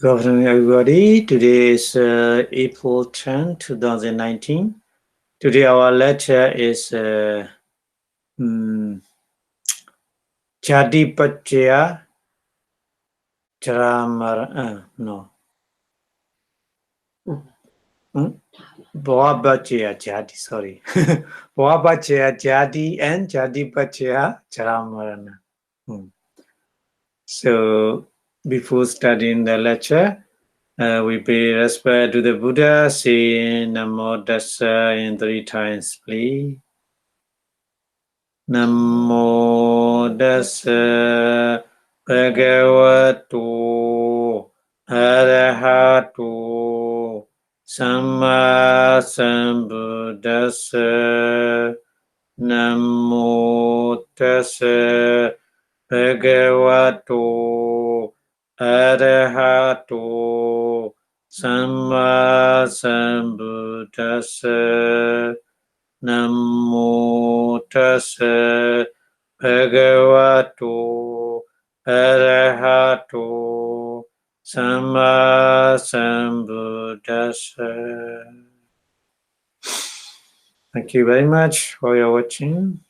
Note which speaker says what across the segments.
Speaker 1: Good afternoon, everybody. Today is April 10, 2019. Today our lecture is Jadi Pachya Charamara. No. Bhavapachya Jadi, sorry. Bhavapachya Jadi and Jadi Pachya Charamarana. So, before studying the lecture, we pay respect to the Buddha, say Namo Tassa in 3 times, please. Namo Tassa Bhagavato Arahato Samma Sambuddhassa. Namo Tassa Bhagavato Arahato Samma Sambuddhassa. Namo Tassa Bhagavato Arahato Samma Sambuddhassa. Thank you very much for your watching.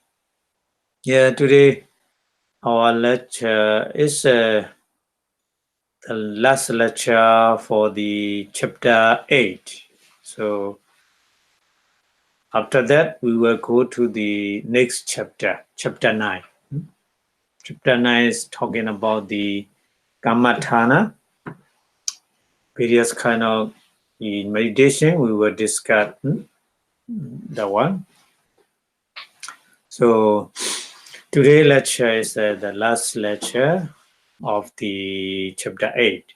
Speaker 1: Yeah, today our lecture is the last lecture for the chapter 8. So after that, we will go to the next chapter, chapter 9. Chapter 9 is talking about the Kammatthana, various kind of in meditation. We will discuss that one. So today lecture is the last lecture of the chapter 8.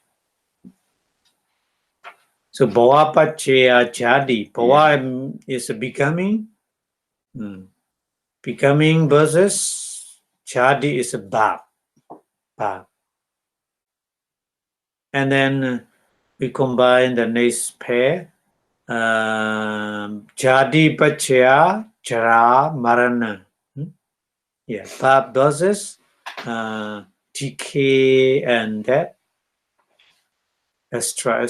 Speaker 1: So Bhavapachya Jadi. Bhava is becoming. Becoming versus Jadi is a bhav. And then we combine the next pair. Jadi Pachya Jara Marana. Yeah, bhav versus decay and death. Extra.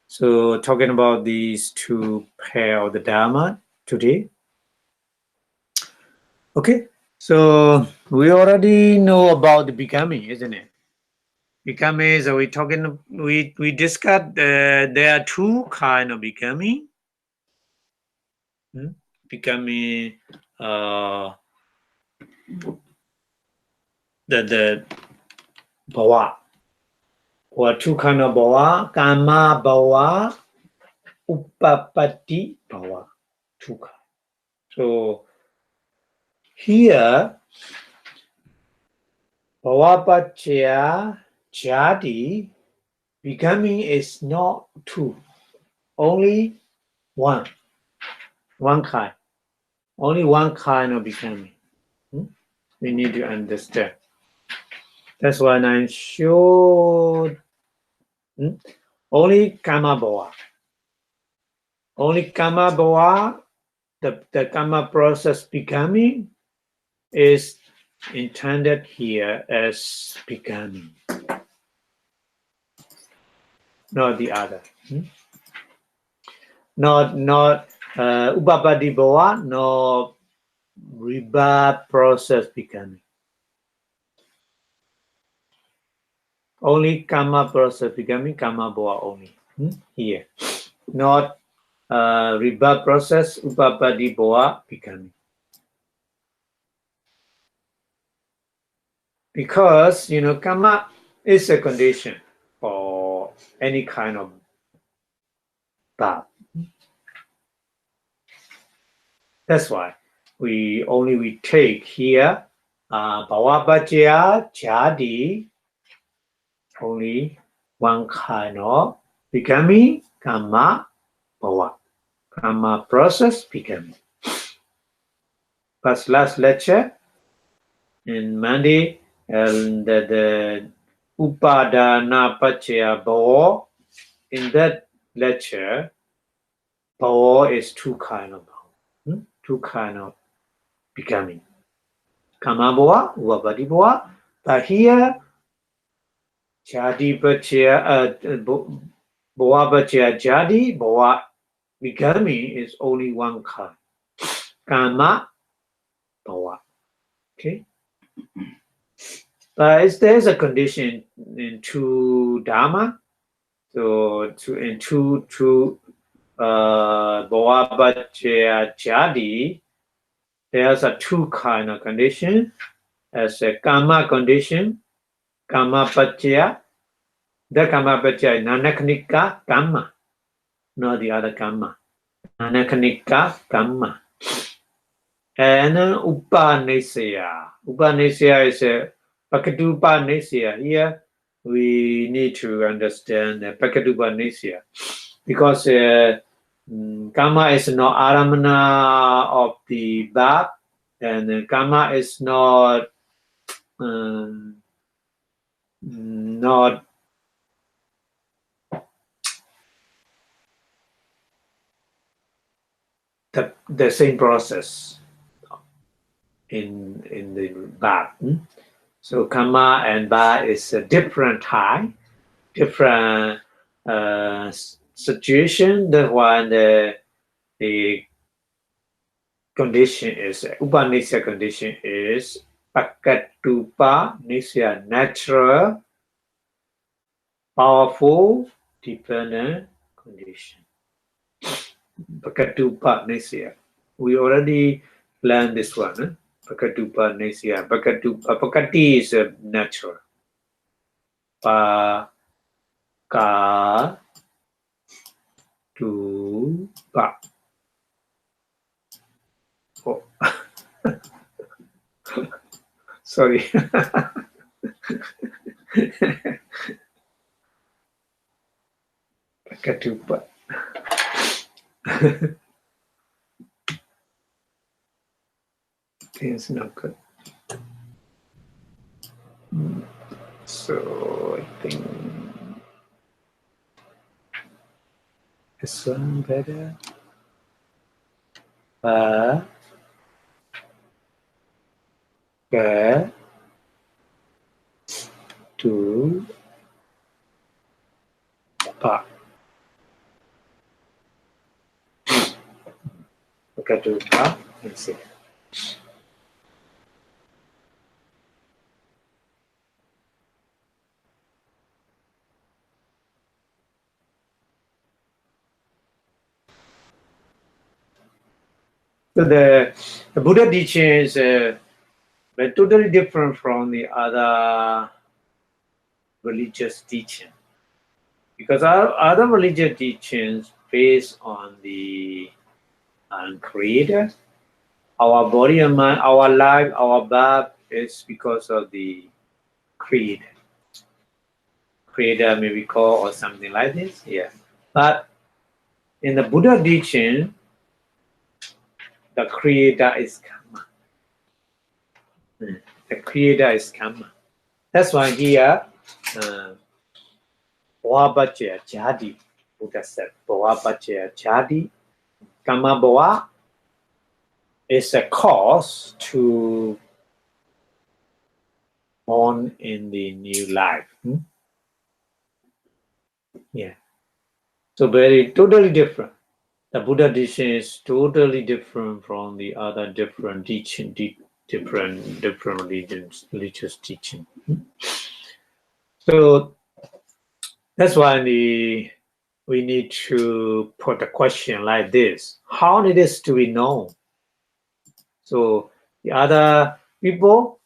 Speaker 1: So talking about these two pair of the Dharma today. Okay, so we already know about the becoming, isn't it? Becoming is we discussed there are two kind of becoming. Becoming the bhava. Or two kind of bhava, kama bhava, upapatti bhava. Two kind. So here Bhavapachya Jadi becoming is not two, only one kind, only one kind of becoming. We need to understand. That's why I'm sure only Kama Bhava. Only Kama Bhava, the Kama process becoming is intended here as becoming, not the other. Not Upapatti Bhava, nor rebirth process becoming. Only Kama process becoming, Kama Bhava only. Here. Not rebirth process, Upapatti Bhava becoming. Because, Kama is a condition for any kind of bhav. That's why we take here Bhavapachya Jadi, only one kind of becoming, Kama Bhava. Kama process becoming. But last lecture in Monday, the Upadana Pachya Bhava, in that lecture, Bhava is two kind of bhava, two kind of becoming. Kama Bhava, Upapatti Bhava. But here, Jadi Bhajya, Bhava Bhajya Jadi, Bhava becoming is only one kind. Karma, Bhava. Okay? But there's a condition in two Dharma. So in two Bhava Bhajya Jadi, there's a two kind of condition. As a Karma condition, Karma Bhajya. The Karma Bhajya Nanakanika Karma, not the other Karma. Nanakanika Karma. And Upanisya. Upanisya is a Pakatupanisya. Here we need to understand Pakatupanisya because Karma is not aramana of the Bab, and Karma is not the same process in the Bab. So karma and ba is a different time, different situation. The one the condition is Upanisya condition is Pakatupa Nisya, natural, powerful, dependent condition. Pakatupa Nisya. We already learned this one. Pakatupa Nisya. Pakati is natural. Pa ka tu pa. Oh. Sorry. Pakatupa. It's not good. So I think this one better. Ka tu pa. Pakatupa. Let's see. So the Buddha teaching is totally different from the other religious teaching, because our other religious teachings based on the Creator. Our body and mind, our life, our birth is because of the Creator. Creator may be called or something like this. Yeah, but in the Buddha teaching, the Creator is Karma. The Creator is Karma. That's why here, Bhava Bhajya Jadi, Buddha said, Bhava Bhajya Jadi, Karma Bhava is a cause to born in the new life. Yeah. So totally different. The Buddha teaching is totally different from the other different teaching, different religious teaching. So that's why we need to put a question like this: how it is to be known? So the other people,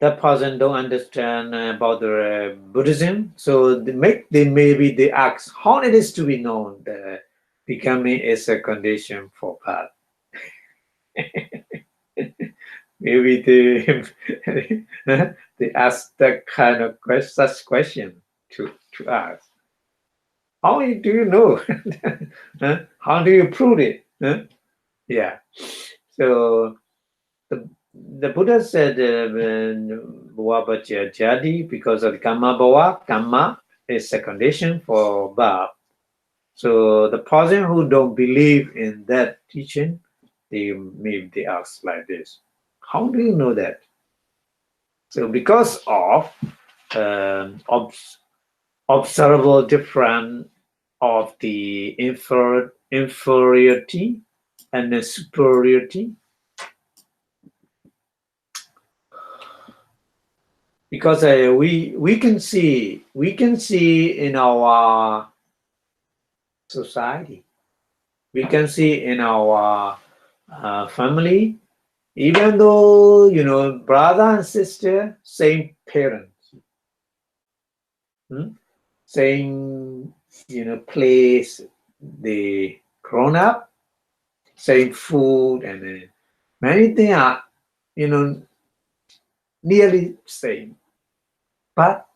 Speaker 1: that person don't understand about the Buddhism, so they ask how it is to be known. The becoming is a condition for path. Maybe they ask that kind of such question to us. How do you know? How do you prove it? Yeah. So the Buddha said Bhava Bhajya Jadi because of the Karma Bhava. Karma is a condition for Bhav. So the person who don't believe in that teaching, they ask like this: how do you know that? So because of observable difference of the inferiority and the superiority. Because we can see in our society, we can see in our family, even though brother and sister, same parents, same place they grown up, same food, and many things are nearly same, but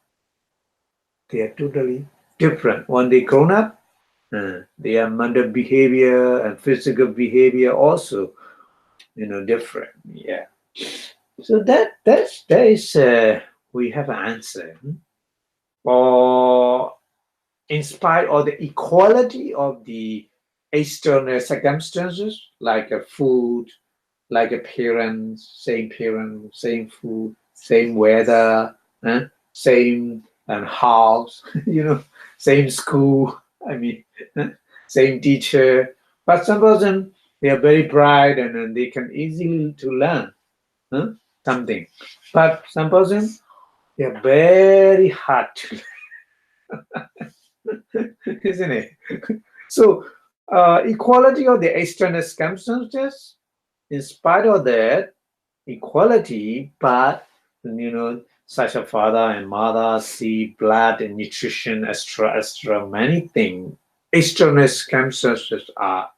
Speaker 1: they are totally different. When they grown up, their mental behavior and physical behavior also different. Yeah. So that is we have an answer. Or in spite of the equality of the external circumstances, like a food, like a parent, same food, same weather, same house, same school, same teacher. But some person, they are very bright and then they can easily to learn something. But some person, they are very hard to learn, isn't it? So equality of the external circumstances, in spite of that equality, but such a father and mother see blood and nutrition, extra, many things. External circumstances are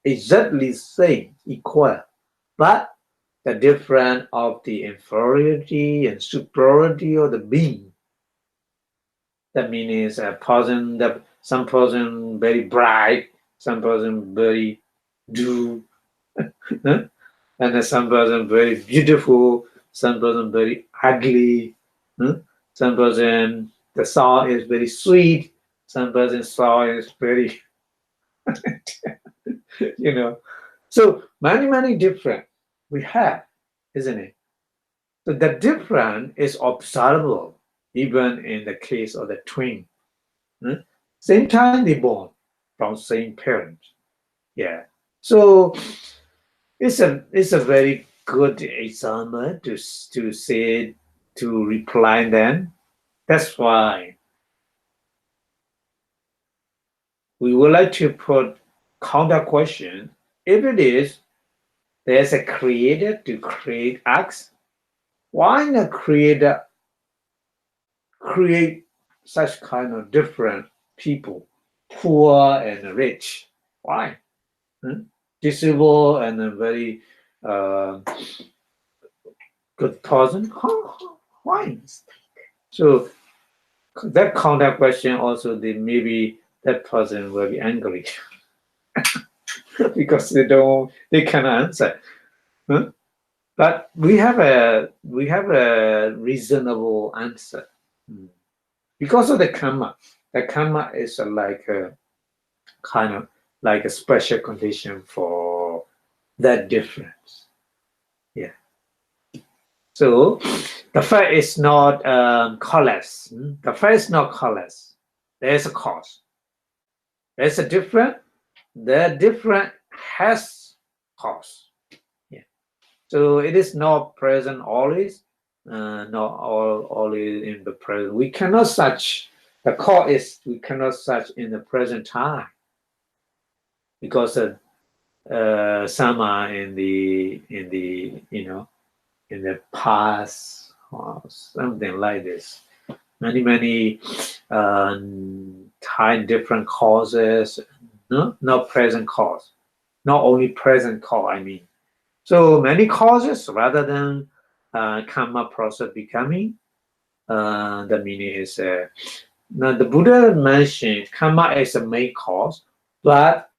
Speaker 1: exactly same, equal, but the difference of the inferiority and superiority of the being. That means some person very bright, some person very do, and some person very beautiful, some person very ugly, some person the sound is very sweet, some person sound is very So many different we have, isn't it? So the difference is observable even in the case of the twin. Same time they born from same parents. Yeah. So it's a very good example to say, to reply them. That's why we would like to put counter question. If it is there's a creator to create acts, why not create such kind of different people, poor and rich? Why? Disabled and a very good person? Why? So that counter question also, maybe that person will be angry because they cannot answer. But we have a reasonable answer because of the karma. The karma is like a kind of like a special condition for that difference. Yeah. So the fact is not causeless. The fact is not causeless. There's a cause. There's a different. The different has cause. Yeah. So it is not present always. Not always in the present. We cannot search. The cause is we cannot search in the present time because some are in the past or something like this. Many time different causes, not present cause, not only present cause. So many causes rather than karma process becoming. The meaning is now the Buddha mentioned karma as a main cause, but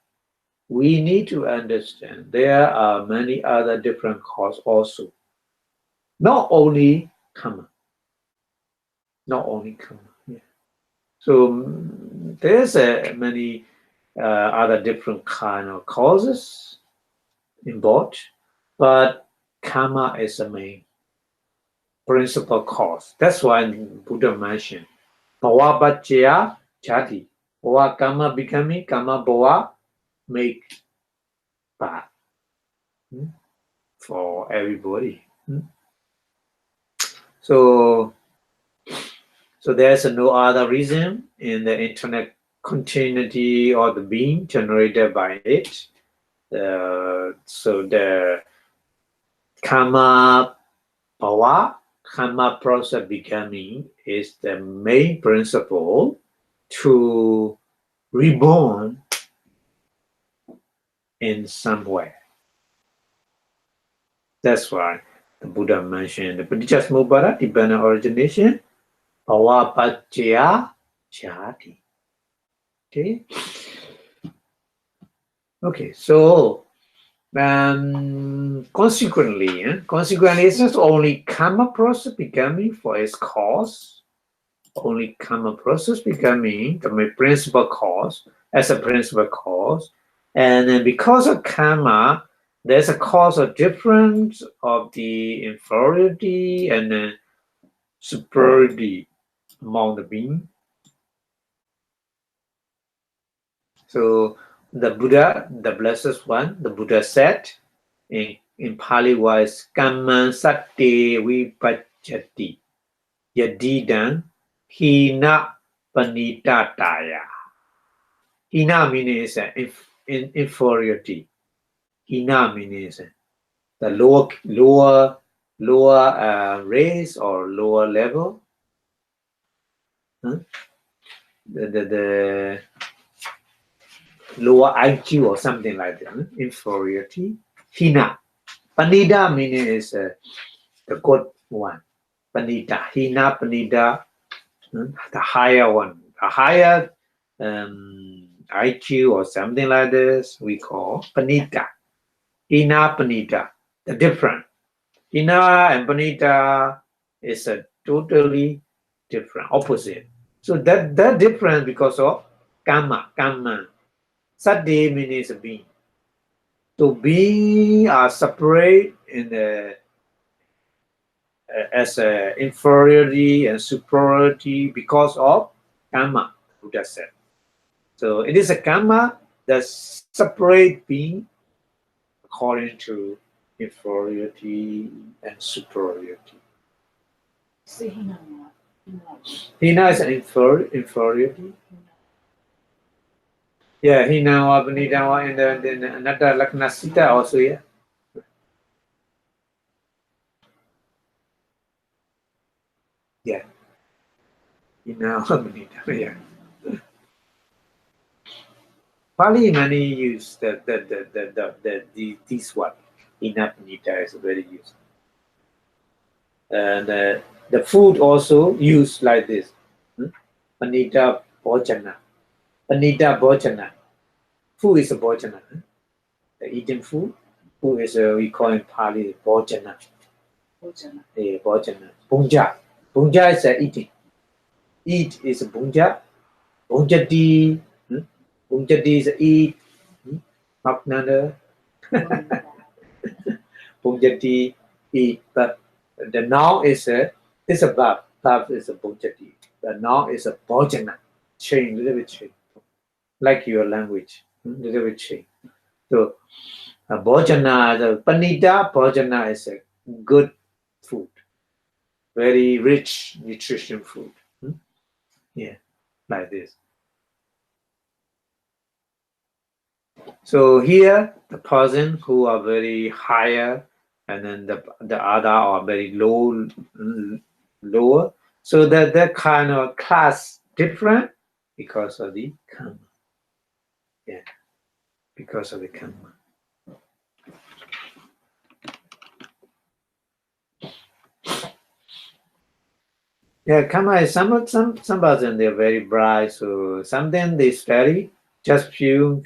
Speaker 1: we need to understand there are many other different causes also. Not only karma. Yeah. So there's many other different kind of causes involved, but karma is the main. principal cause. That's why Buddha mentioned Bhava Paccaya Jati. Bhava karma becoming, karma bhava make bad for everybody. So there's no other reason in the internet continuity or the being generated by it. So the karma bhava, karma process becoming is the main principle to reborn in some way. That's why the Buddha mentioned the Bodhisattva Mubara, dependent origination, bhava paccaya jati. Okay, so consequently, it's not only karma process becoming for its cause, only karma process becoming the principal cause as a principal cause, and then because of karma, there's a cause of difference of the inferiority and then superiority among the being. So the Buddha, the Blessed One, the Buddha said in Pali wise, Kamman Satte Vipajjati Yadidan Hina Panitataya. Hina means inferiority. Hina means the lower race or lower level. The lower IQ or something like that. Inferiority. Hina. Panida means the good one. Panita. Hina Panida, the higher one. The higher IQ or something like this, we call Panita. Hina Panita, the different. Hina and Panita is a totally different, opposite. So that different because of karma. Sati means being. So being are separate in the as a inferiority and superiority because of karma, Buddha said. So it is a karma that separate being according to inferiority and superiority. Hina is an inferiority. Yeah, Hina Abhidhamma and then another Lakkhana Sita also, yeah. Yeah. Hina Abhidhamma, yeah. Pali many use this one. Hina Panita is very used. And the food also used like this. Panita Bhojana. Panita Bhojana. Food is a Bhojana. The eating food. Food is we call in Pali Bhojana. Bhojana. Bunja. Bunja is eating. Eat is bunja. Bunjati. Bunjati is eat. Maknana. Bunjati eat. But the noun is above. Above is a bunjati. The noun is a bhojana. Change, little bit change. Like your language. Little bit change. So bhojana, the panita bhojana is a good food. Very rich nutrition food. Yeah, like this. So here the person who are very higher and then the other are very lower. So that kind of class different because of the karma. Yeah, because of the karma. Yeah, karma is some person they're very bright, so sometimes they study just few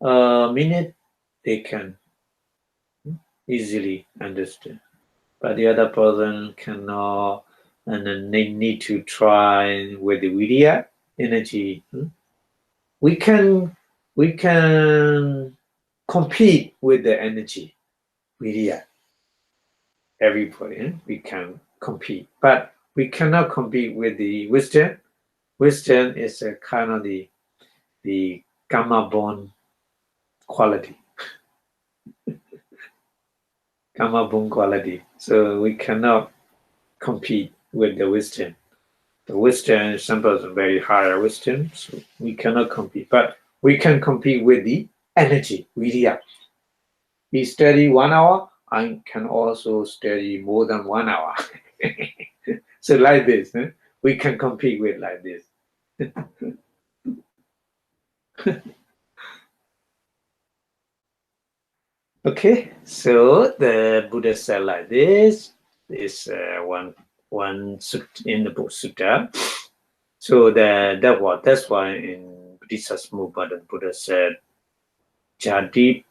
Speaker 1: minutes they can easily understand. But the other person cannot, and then they need to try with the vidya energy. We can compete with the energy vidya. everybody. We can compete, but we cannot compete with the wisdom. Wisdom is a kind of the karma born quality. Karma born quality. So we cannot compete with the wisdom. The wisdom is sometimes a very higher wisdom, so we cannot compete. But we can compete with the energy, virya. We study 1 hour, I can also study more than 1 hour. So like this, we can compete with like this. Okay, so the Buddha said like this. This one in the book Sutta. So that's why in Buddhist movement the Buddha said Jadi.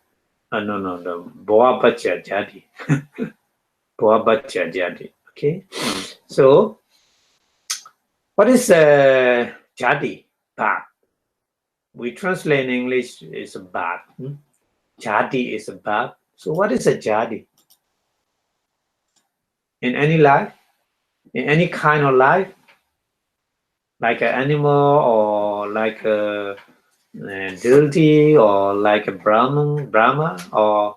Speaker 1: No, the Boa Bacha Jadi. Boa Bacha Jadi. Okay, so what is Jadi? Bad. We translate in English is a bad. Jadi is a bad. So what is a jadi? In any life, in any kind of life, like an animal or like a deity or like a Brahma or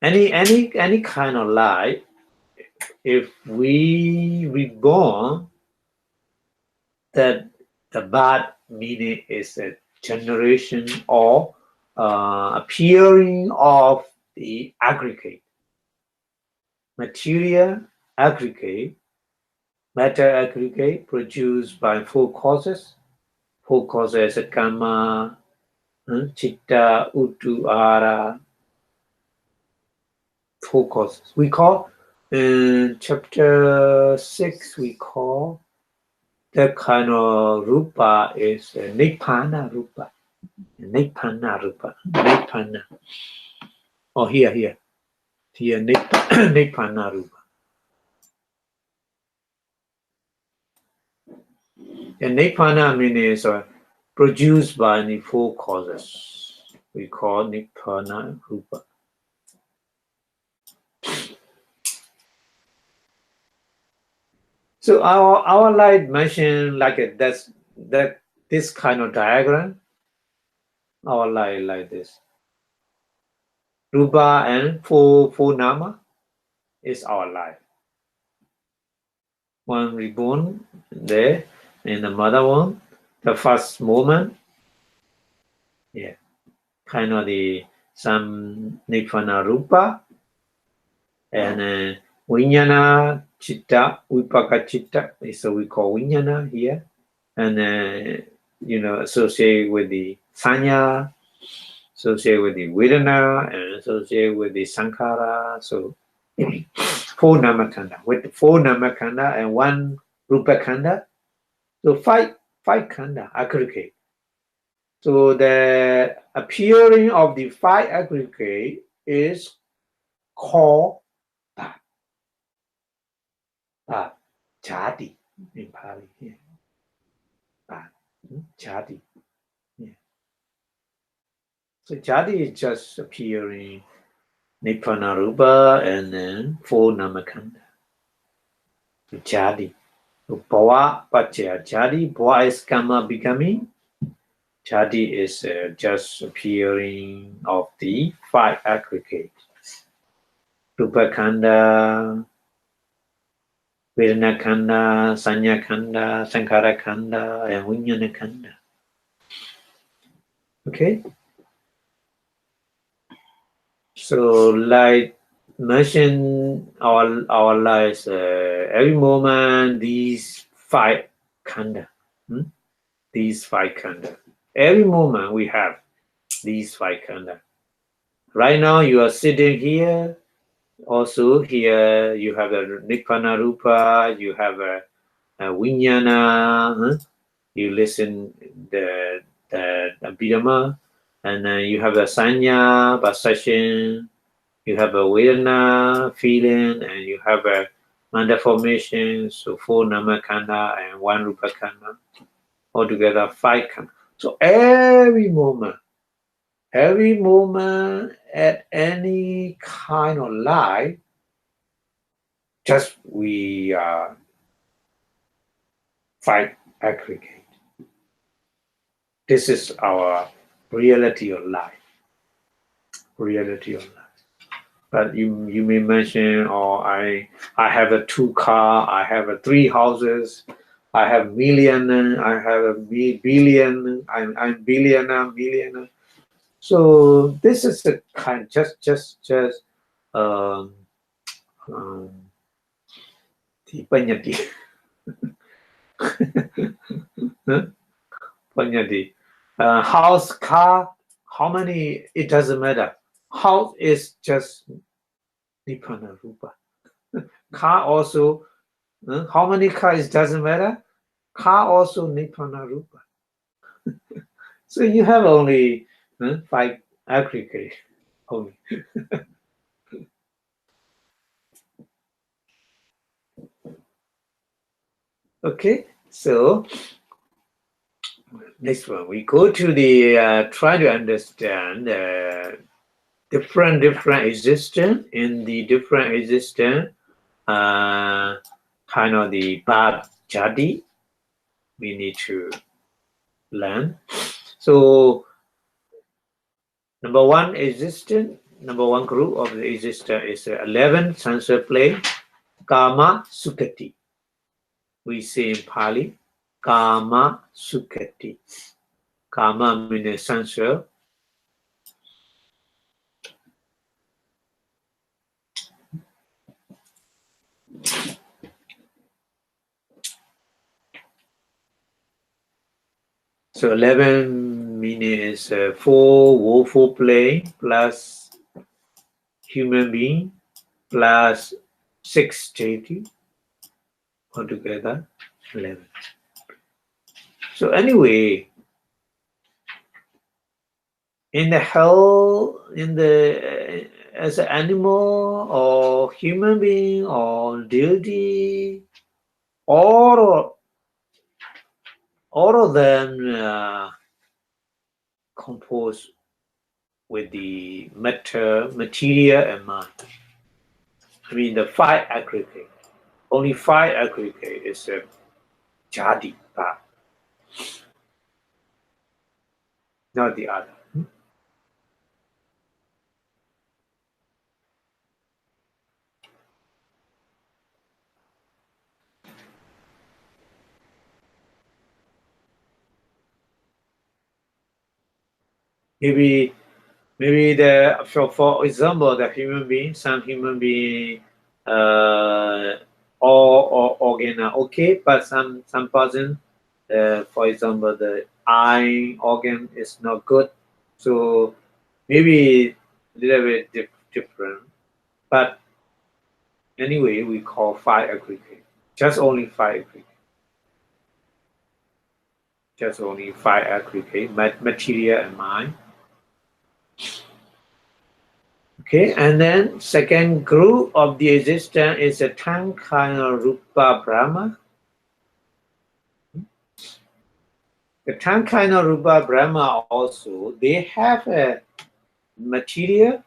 Speaker 1: any kind of life, if we reborn, that the bad meaning is a generation or appearing of the aggregate. Material aggregate, matter aggregate produced by 4 causes. 4 causes are karma, chitta, uttu, ara. 4 causes. We call in chapter 6, we call that kind of rupa is nibbana rupa. Nibbana rupa. Nibbana. Oh, here, nibbana rupa. And nibbana means produced by the 4 causes. We call nibbana rupa. So our light mentioned like this kind of diagram. Our light like this. Rupa and four nama is our life. One reborn there in the mother womb, the first moment. Yeah, kind of some nibbana rupa and Vijnana chitta, vipaka chitta, so we call Vijnana here, and associated with the sanya, associated with the vedana, and associated with the sankhara. So 4 namakanda, with 4 namakanda and 1 rupa kanda, so 5 kanda aggregate. So the appearing of the 5 aggregate is called jadi in Pali. Yeah. Jadi. Yeah. So jadi is just appearing nibbana rupa and then 4 namakanda. So jadi. So bhava pacaya jadi. Bhava is karma becoming. Jadi is just appearing of the 5 aggregates. Rupa kanda, Vedana kanda, sanya kanda, sankhara kanda, and vijnana kanda. Okay. So, like mentioned, our lives, every moment, these 5 kanda, these 5 kanda. Every moment we have these 5 kanda. Right now, you are sitting here. Also, here you have a nibbana rupa, you have a vijnana, you listen the Abhidhamma, and then you have a sanya, perception, you have a vedana, feeling, and you have a manda formation, so 4 namakanda and 1 rupa kanda, altogether 5 kanda. So every moment, every moment at any kind of life, just we are five aggregate. This is our reality of life. Reality of life. But you may mention, oh, I have a 2 car, I have a 3 houses, I have million, I have a billion, I'm billionaire, millionaire. So this is the kind just panyati. Panyati. House, car, how many, it doesn't matter. House is just Nibbana Rupa. Car also, how many cars doesn't matter. Car also Nibbana Rupa. So you have only 5 aggregate only. Okay, so next one, we go to the try to understand different existence in the different existence, kind of the bad jadi we need to learn. So number one group of the existence is 11 sensual plane, Kama Sukati. We say in Pali, Kama Sukati. Kama means sensual. So 11 meaning is 4 woeful plane plus human being plus 6 deity altogether 11. So anyway, in the hell, as an animal or human being or deity, all of them composed with the material and mind. I mean the 5 aggregate. Only 5 aggregate is a jadi part, not the other. Maybe for example, the human being, some human being, all organ are okay, but some person, for example, the eye organ is not good, so maybe a little bit different. But anyway, we call 5 aggregate. Just only 5 aggregate. Just only 5 aggregate, material and mind. Okay, and then second group of the existence is a Tankhana Rupa Brahma. The Tankhana Rupa Brahma also, they have a material,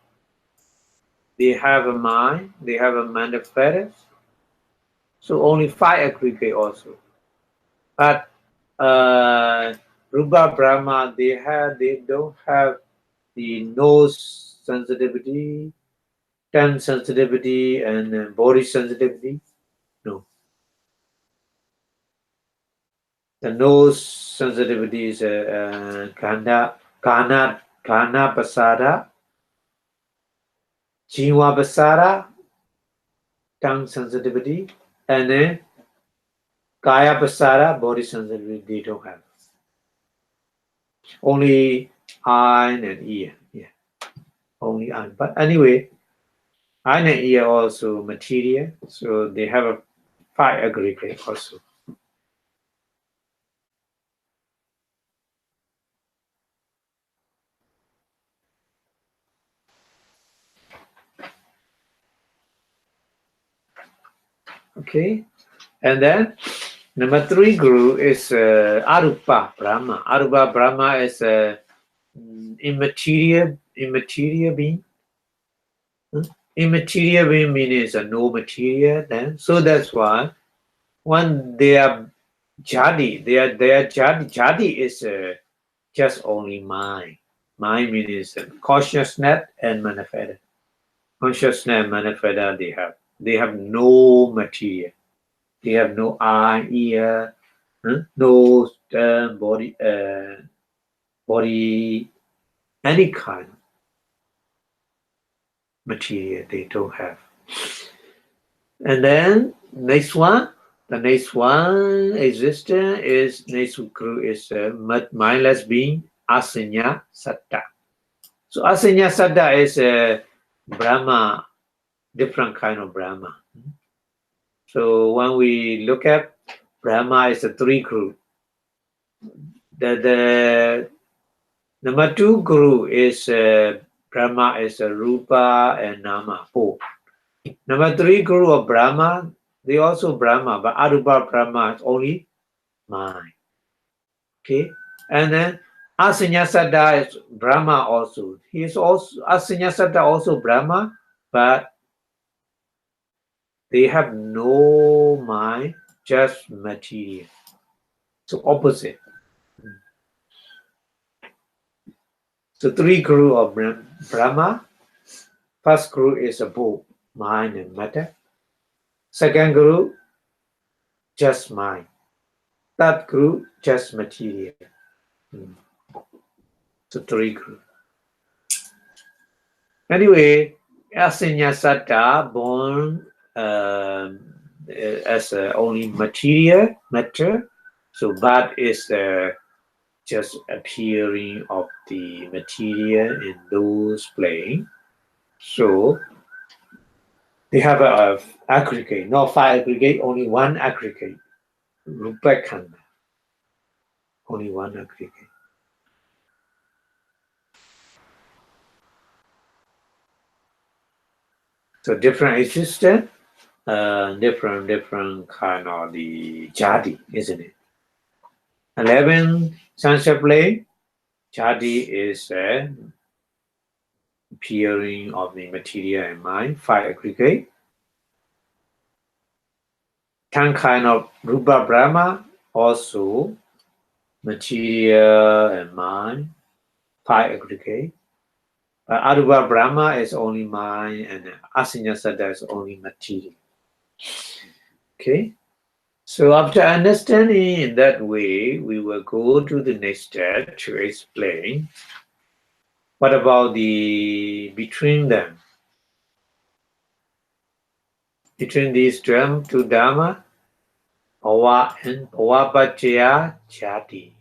Speaker 1: they have a mind, they have a manifest. So only 5 aggregate also. But Rupa Brahma, they don't have the nose sensitivity, tongue sensitivity, and body sensitivity. No. The nose sensitivity is Kana Pasada, Jiva Pasada, tongue sensitivity, and then Kaya Pasada, body sensitivity, they don't have. Only eye and ear. Yeah. Only eye. But anyway, eye and ear also material, so they have a 5 aggregate also. Okay, and then number 3 group is Arupa Brahma. Arupa Brahma is immaterial being. Immaterial being means no material. Then so that's why when they are jadi, jadi is just only mind. Mind means consciousness and manifest. Consciousness and manifest they have no material. They have no eye, ear, nose, body, any kind of material they don't have. And then next one, the next one existence is next group is mindless being, asanya satta. So asanya satta is Brahma, different kind of Brahma. So when we look at Brahma is a three group. The number two group is Brahma is a Rupa and Nama, four. Number three group of Brahma, they also Brahma, but Arupa Brahma is only mind. Okay, and then Asanya is Brahma also. He is also Asanya also Brahma, but they have no mind, just material. So opposite. So three group of Brahma. First group is both mind and matter. Second group, just mind. Third group, just material. So three group. Anyway, Asanya Satta born as only material matter. So that is just appearing of the material in those plane. So they have a aggregate, not five aggregate, only one aggregate. Rupa Khanda. Only one aggregate. So different existence, different kind of the jadi, isn't it? 11 sunset plane, jadi is appearing of the material and mind, five aggregate. 10 kind of Rupa Brahma, also material and mind, five aggregate. But Arupa Brahma is only mind and Asanya Satta is only material. Okay. So after understanding in that way, we will go to the next step to explain what about the between them. Between these two Dhamma, Bhava and Bhavapacchaya Jati.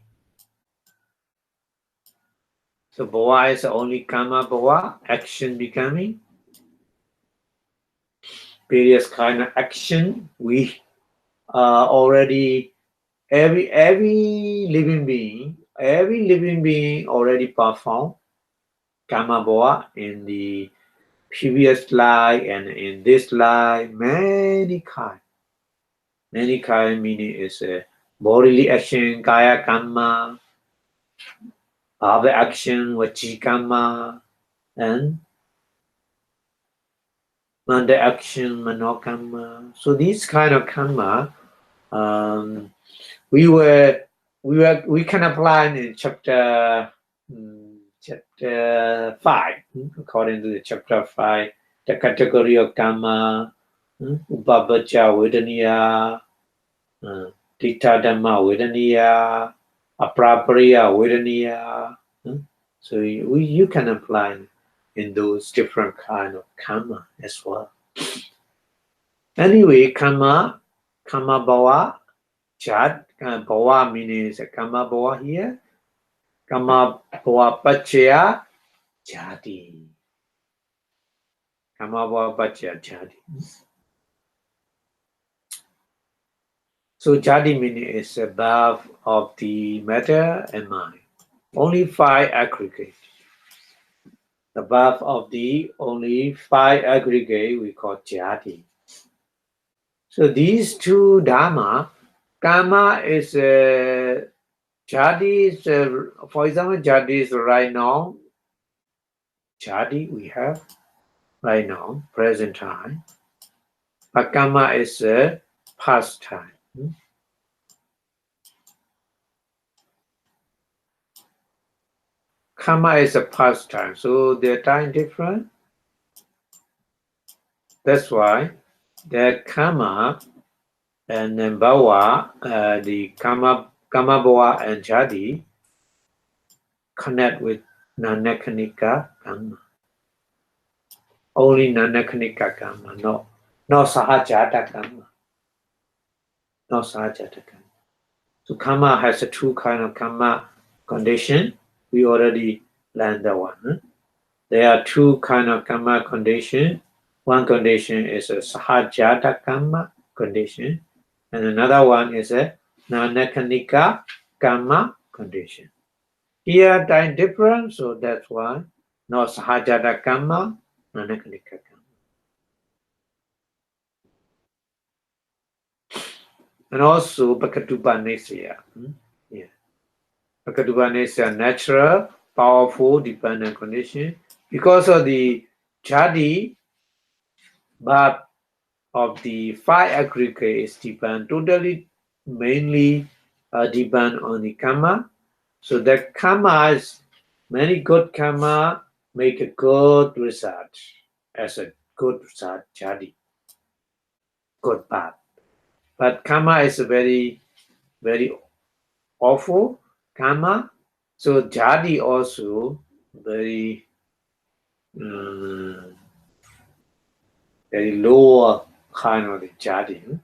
Speaker 1: So Bhava is only karma Bhava, action becoming. Various kind of action we already every living being already perform karma bhava in the previous life and in this life, many kind meaning is bodily action, kaya karma, bhava action, vachi karma, and manda action, mano karma. So these kind of karma we can apply in chapter 5, according to the chapter 5, the category of karma, Upabhaja Vedaniya, Tita Dhamma Vedaniya, Aprapriya Vedaniya. So you can apply in those different kind of karma as well. Anyway, karma bhava, Jat, bhava means karma bhava here. Karma bhava pacchaya jati. Karma bhava pacchaya jati. So jati meaning is above of the matter and mind. Only five aggregate. Above of the only five aggregate we call jati. So these two dhamma, karma is Jadi is, for example, jadi is right now. Jadi we have right now, present time. But karma is a past time. Karma is a past time, so their time different. That's why that karma and then bhava, the karma bhava and jadi connect with nanakanika karma. Only nanakanika karma, no sahajata karma. No sahajata karma. So karma has a two kind of karma condition. We already learned that one. There are two kind of karma condition. One condition is a sahajata karma condition, and another one is a nanakanika karma condition. Here time different, so that's why no sahajata karma, nanakanika karma. And also Bhakatupanesya. Yeah. Bhakatupanesya natural, powerful, dependent condition. Because of the jadi, but of the five aggregates depend totally, mainly depend on the karma. So the karma is many good karma make a good result as a good result, jadi, good path. But karma is a very, very awful karma. So jadi also very, very lower kind of the jadi.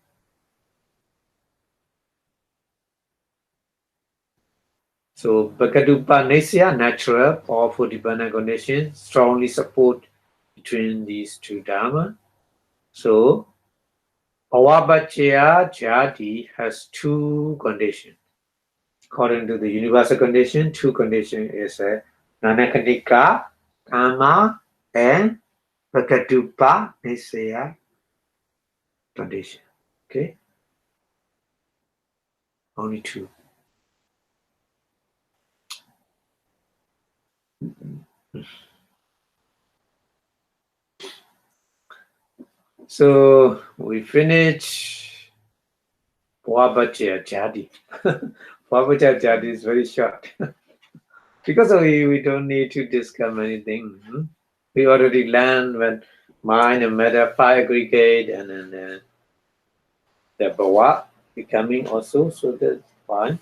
Speaker 1: So Bhakatupanesya, natural, powerful dependent condition, strongly support between these two dharma. So Bhavabhacchaya jadi has two conditions. According to the universal condition, two conditions is nanakanika, karma, and Bhakatupanesya condition. Okay? Only two. So we finish Bhavabhacchaya jadi. Bhavabhacchaya jadi is very short. Because we don't need to discuss anything. We already learned when mind and matter five aggregate and then the bhava becoming also, so that's fine.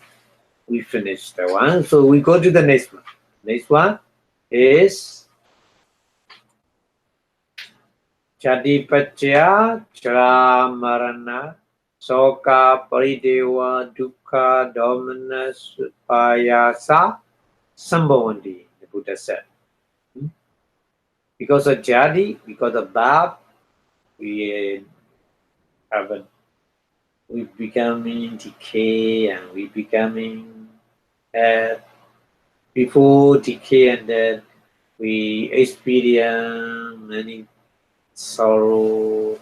Speaker 1: We finished that one. So we go to the next one. Next one is Chadipacchaya Charamarana Soka Parideva Dukkha Domana Supayasa Sambhavanti, the Buddha said. Because of jadi, because of bhav, we becoming decay and we becoming before decay, and then we experience many sorrow.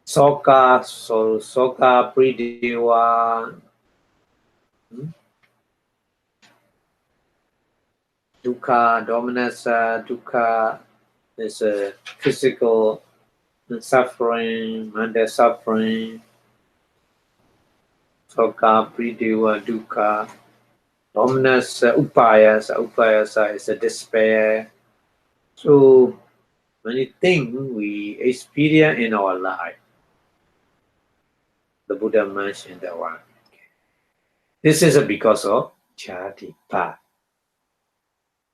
Speaker 1: Soka, sorrow, soka, prideva, dukkha, dominasa, dukkha is a physical suffering, mental suffering. Soka, prideva, dukkha. Dominasa, upayasa is a despair. So many things we experience in our life. The Buddha mentioned that one. This is because of jadi path.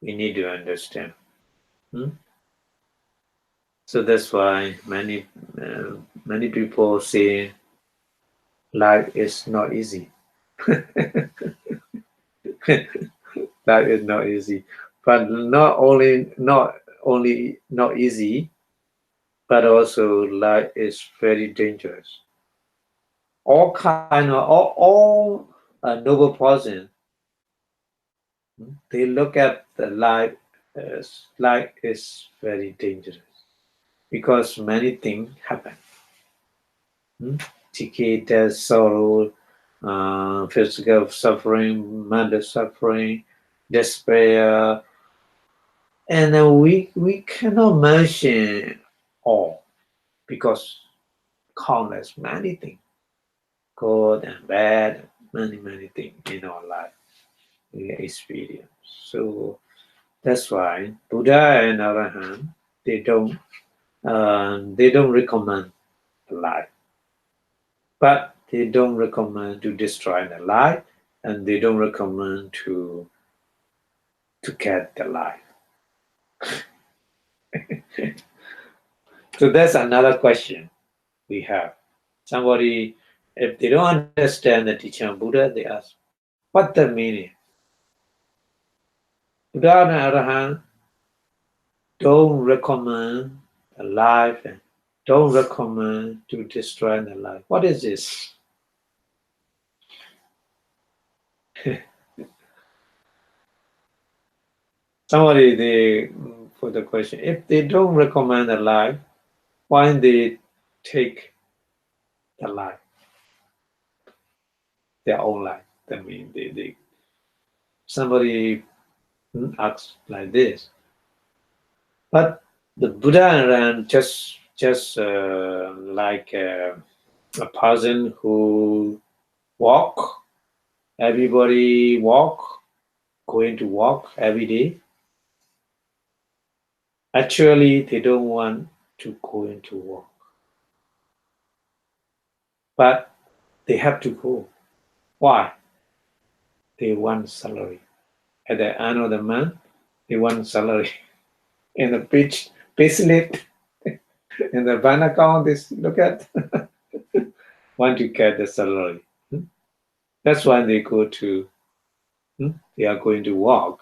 Speaker 1: We need to understand. So that's why many people say life is not easy. Life is not easy, but not only not easy, but also life is very dangerous. All noble persons, they look at the life as life is very dangerous because many things happen. decay, death, sorrow, physical suffering, mental suffering, despair, and we cannot mention all because countless many things, good and bad, many things in our life we experience. So that's why Buddha and Arahant they don't recommend life, but they don't recommend to destroy the life, and they don't recommend to get the life. So that's another question we have. Somebody, if they don't understand the teaching of Buddha, they ask, what the meaning? Buddha and Arahant don't recommend the life and don't recommend to destroy the life. What is this? Somebody they put the question, if they don't recommend the life, why they take the life? Their own life. That means they somebody asks like this. But the Buddha ran just like a person who walk. Everybody going to walk every day. Actually, they don't want to go into work, but they have to go. Why? They want salary. At the end of the month, they want salary. In the payslip, in the bank account, they look at want to get the salary. That's why they go to. They are going to work.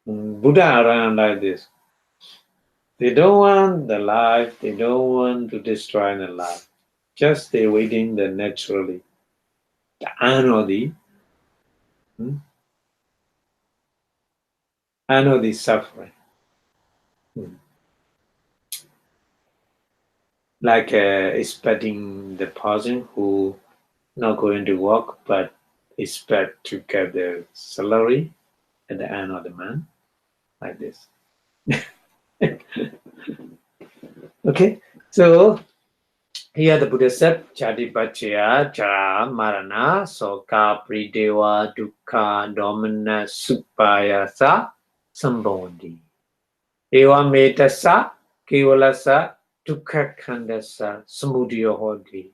Speaker 1: Buddha around like this. They don't want the life. They don't want to destroy the life. Just they waiting the naturally. The anodi. Anodi suffering. Like expecting the person who not going to work but expect to get the salary at the end of the month, like this. Okay, so here the Buddha said, Jatipacchaya Jara Marana Soka Prideva Dukkha Domana Supayasa Sambodhi Eva Metasa Kevalasa Dukkha Khandasa Samudaya Hodi.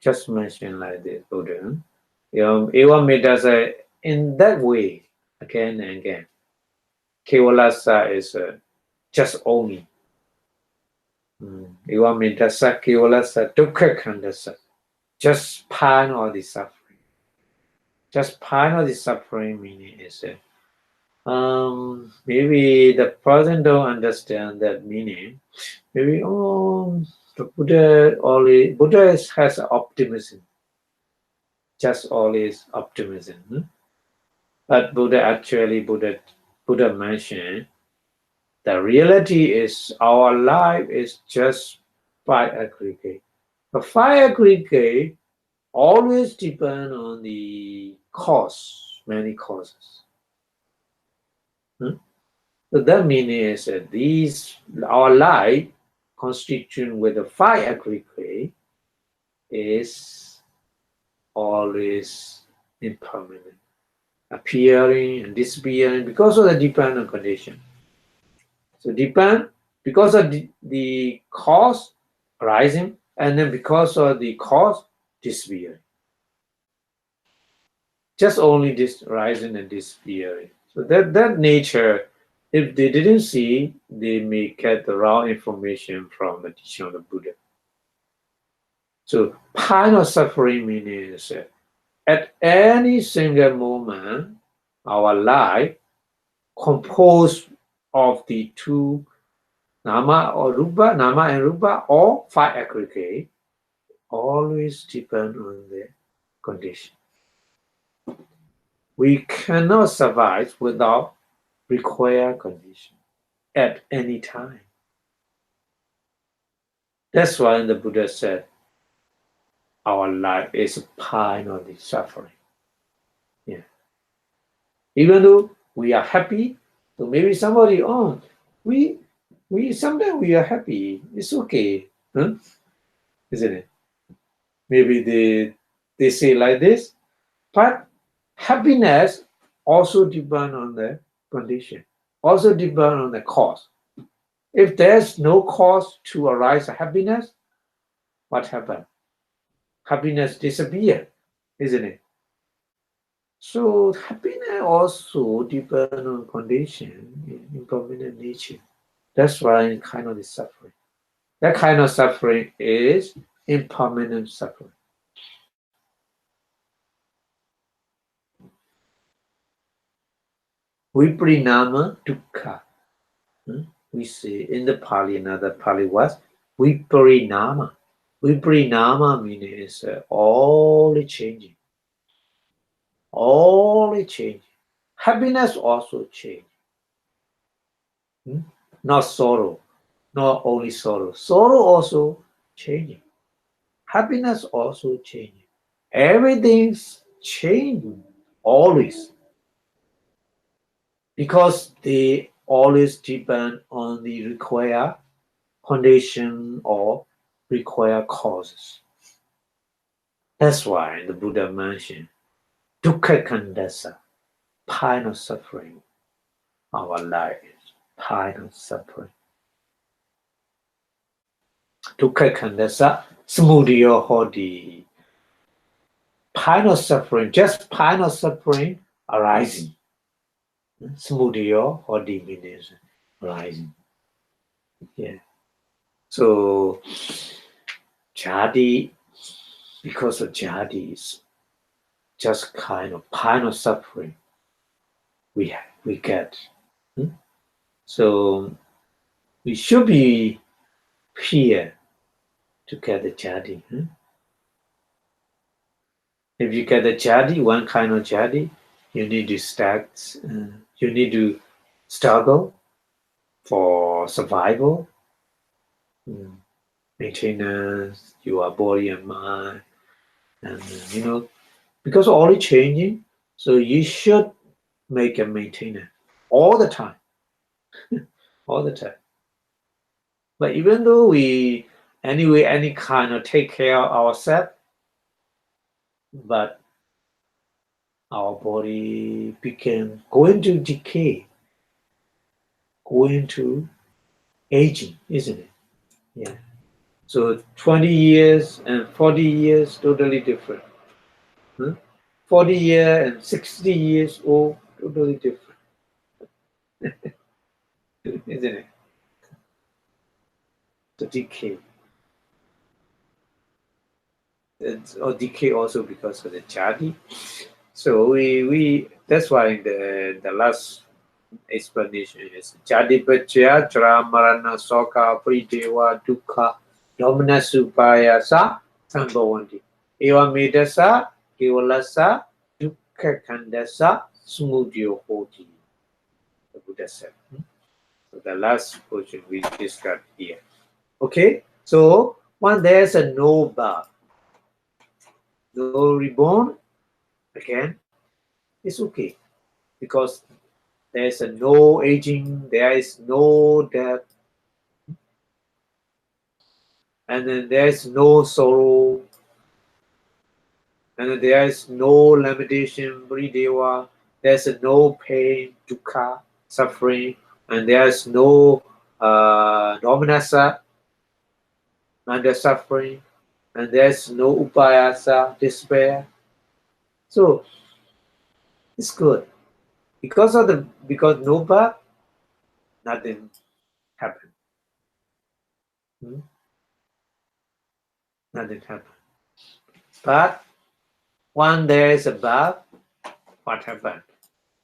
Speaker 1: Just mentioned like this, Buddha. Eva Metasa in that way, again and again. Kevalasa is just only. Eva Metasa Kevalasa Dukkha Khandasa. Just pine all the suffering. Just pine all the suffering meaning is maybe the person don't understand that meaning. Maybe the Buddha has optimism. Just always optimism. But Buddha mentioned the reality is our life is just five aggregate. The five aggregate always depend on the cause, many causes. So that meaning is that our life constitution with the five aggregate is always impermanent, appearing and disappearing because of the dependent condition. So depend because of the cause arising, and then because of the cause disappearing. Just only this rising and disappearing. So that nature, if they didn't see, they may get the wrong information from the teaching of the Buddha. So pain or suffering means at any single moment, our life composed of the two nama and rupa, or five aggregate, always depend on the condition. We cannot survive without required condition at any time. That's why the Buddha said, our life is part of the suffering. Yeah. Even though we are happy, so maybe somebody, we sometimes we are happy. It's okay, huh? Isn't it? Maybe they say like this, but happiness also depends on the condition, also depends on the cause. If there's no cause to arise happiness, what happens? Happiness disappears, isn't it? So happiness also depends on condition, impermanent nature. That's why kind of the suffering. That kind of suffering is impermanent suffering. Vipassanā dukkha. We say in the Pali, another Pali was Vipassanā. Vipassanā means all changing. All changing. Happiness also change. Not sorrow. Not only sorrow. Sorrow also changing. Happiness also changing. Everything's changing always. Because they always depend on the required condition or required causes. That's why the Buddha mentioned dukkha khandasa, pain of suffering. Our life is pain of suffering. Dukkha khandasa, samudaya hodi. Pain of suffering, just pain of suffering arising. Samudaya hodi means arising. Yeah. So jadi, because of jadi is just kind of pain of suffering we get. So we should be here to get the jadi. If you get the jadi, one kind of jadi, you need to start. You need to struggle for survival, maintenance, your body and mind, and because all is changing, so you should make a maintenance all the time, all the time. But even though we any kind of take care of ourselves, but our body became going to decay, going to aging, isn't it? Yeah. So 20 years and 40 years, totally different. 40 years and 60 years old, totally different. Isn't it? The decay. Or decay also because of the jadi. So we that's why the last explanation is jadi pacaya jara marana soka paridewa dukkha domana supayasa sambhavanti eva medasa kevalasa dukkha khandasa samudaya hoti. The Buddha said. So the last portion we discussed here. Okay, so when there's a no birth, no reborn, again, it's okay because there's a no aging, there is no death, and then there's no sorrow, and then there is no lamentation, paridewa, there's no pain, dukkha, suffering, and there's no domanassa, under suffering, and there's no upayasa, despair. So it's good. Because no birth, nothing happened. Nothing happened. But when there is a birth, what happened?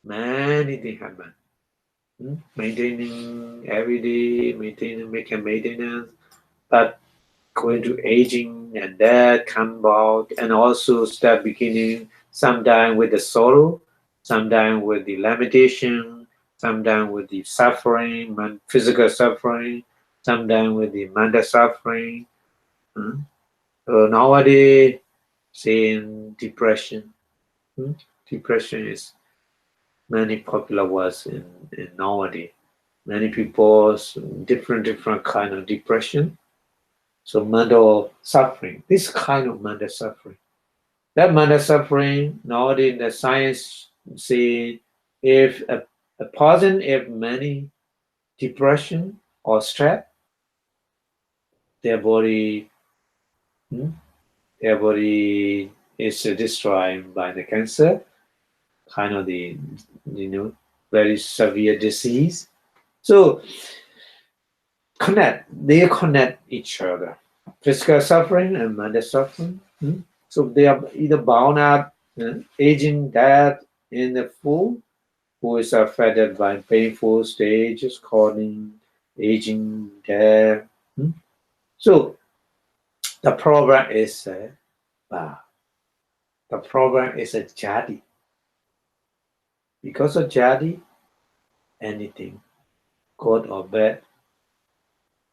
Speaker 1: Many things happen. Maintaining every day, making maintenance, but going to aging and death come about, and also start beginning sometimes with the sorrow, sometimes with the lamentation, sometimes with the suffering, physical suffering, sometimes with the mental suffering. So nowadays, saying depression. Depression is many popular words in nowadays. Many people different kind of depression. So mental suffering, this kind of mental suffering. That mental suffering, nowadays the science say if a person have many depression or stress, their body is destroyed by the cancer, kind of the very severe disease. So they connect each other. Physical suffering and mental suffering. So they are either bound up, aging, death in the fool who is affected by painful stages causing aging, death. So the problem is a jadi. Because of jadi, anything, good or bad,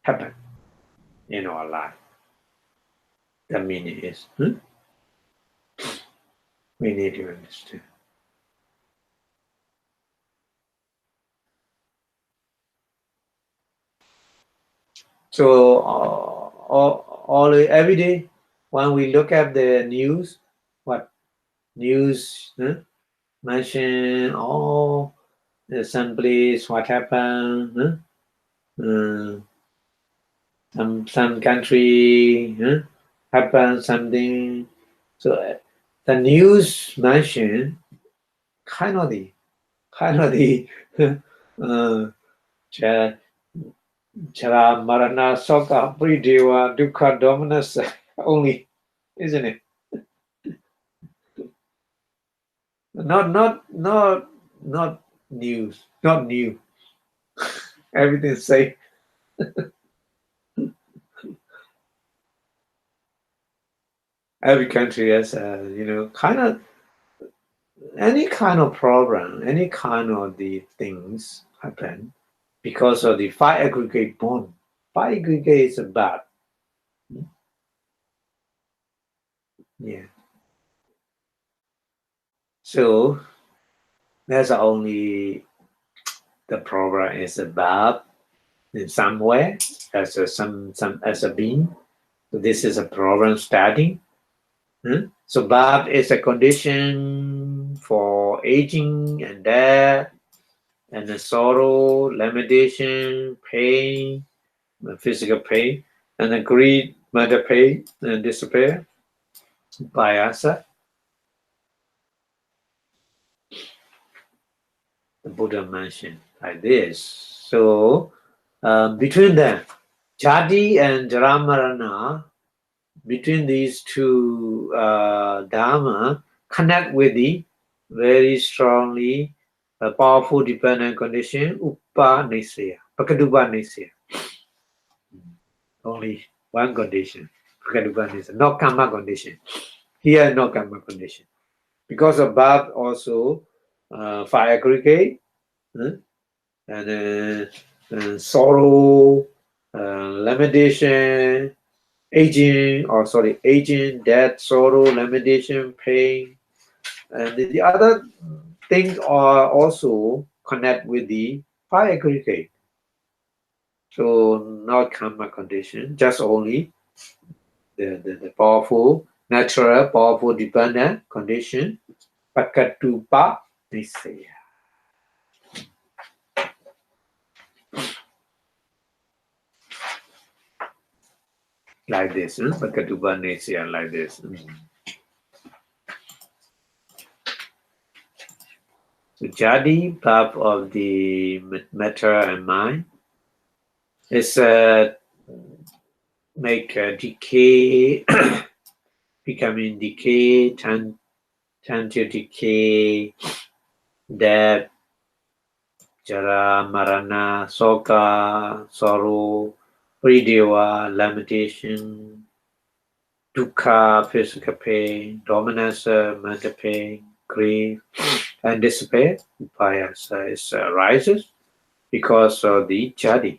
Speaker 1: happen in our life. The meaning is, we need to understand. So every day when we look at the news, what news mention some place what happened, some country happened something. So the news mention kind of the Chara Marana Soka Pridewa Dukkha Dominus only, isn't it? Not news, not new. Everything's safe. Every country has kind of any kind of problem, any kind of the things happen because of the five aggregate bond. Five aggregate is bad. Yeah. So that's only the problem is bad in some way as a being. So this is a problem starting. So bad is a condition for aging and death and the sorrow, limitation, pain, physical pain, and then greed, mental pain, and despair, Vipassanā. The Buddha mentioned like this. So between them, Jadi and Jaramarana, between these two Dharma, connect with the very strongly powerful dependent condition, Upanisya, Pakadupanisya. Only one condition, Pakadupanisya, no karma condition. Here, no karma condition. Because of birth also, fire aggregate, and sorrow, limitation, aging, death, sorrow, limitation, pain, and the other things are also connect with the fire aggregate. So not karma condition, just only the powerful, natural, powerful dependent condition, Pakatupa Nisaya. Like this, Pakatupa Nisaya, like this. So Jadi, part of the matter and mind, is make decay, becoming decay, turn to decay, death, jara, marana, soka, sorrow, pridewa, limitation, dukkha, physical pain, dominance, mental pain, grief, and despair. Vipassanā rises because of the jadi.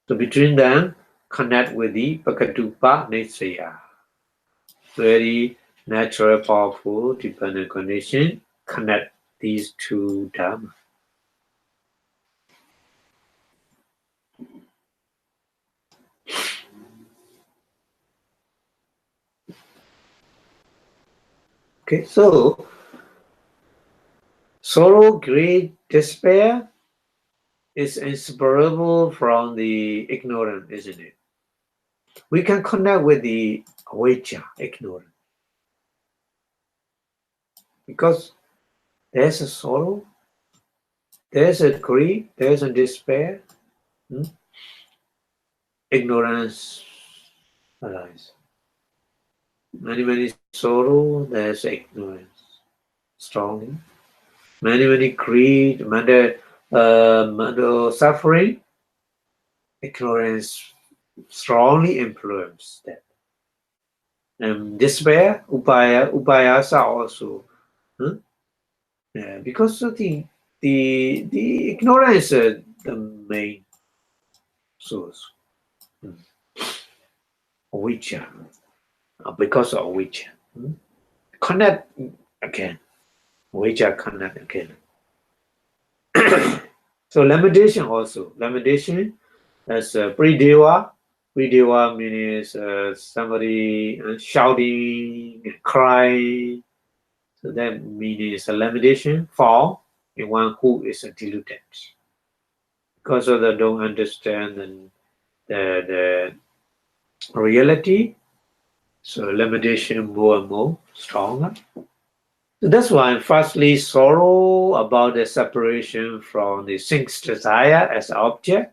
Speaker 1: So between them, connect with the Pakatupa Nisaya. very natural, powerful, dependent condition connect these two dharma. Okay, so sorrow, greed, despair is inseparable from the ignorant, isn't it? We can connect with the avijja, ignorant, because there's a sorrow, there's a greed, there's a despair. Ignorance arises. Many sorrow, there's ignorance strongly. Many greed, many suffering, ignorance strongly influence that. And despair, upayasa also. Yeah, because of the ignorance is the main source. Avijja, because of avijja. Connect again. Avijja connect again. So lamentation also. Lamentation as prideva. Prideva means somebody shouting and crying. So that means a lamentation for one who is deluded. Because of they don't understand the reality. So lamentation more and more stronger. So that's why, firstly, sorrow about the separation from the things desire as object,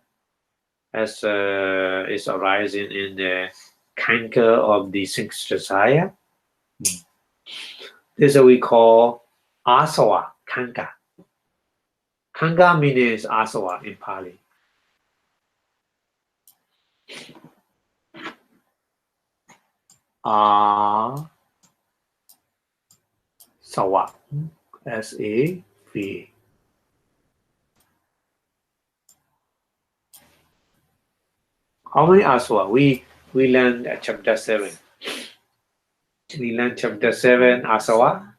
Speaker 1: as is arising in the canker of the things desire. This is what we call asava, kanka. Kanka means asava in Pali. Sawa, S-A-V. How many asava? We learned at chapter 7. We learned chapter 7 asava,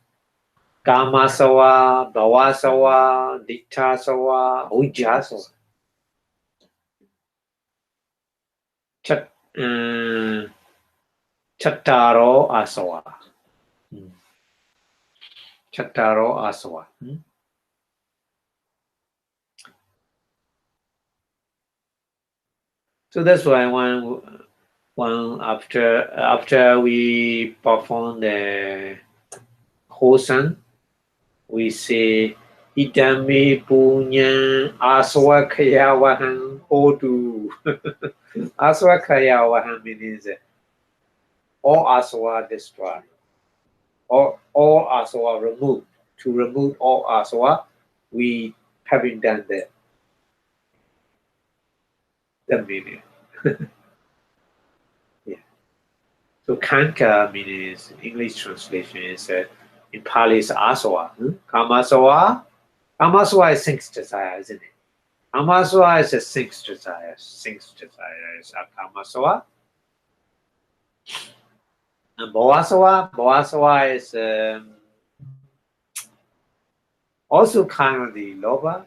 Speaker 1: kama sawa, bhava sawa, ditta sawa, avijja sawa. Chattaro asava. Chattaro asava. So that's why one after we perform the hosan, we say Idame punya aswakaya wahan hodu. Aswakaya wahan means all aswa destroy. All aswa removed. To remove all aswa, we haven't done that. The meaning. Yeah. So kanka means English translation is in Pali is aswa. Kamasawa. Kamasawa is six desire, isn't it? Kamasawa is a six desire. Six desire is a kamasawa. And bhavasawa is also kind of the lobha,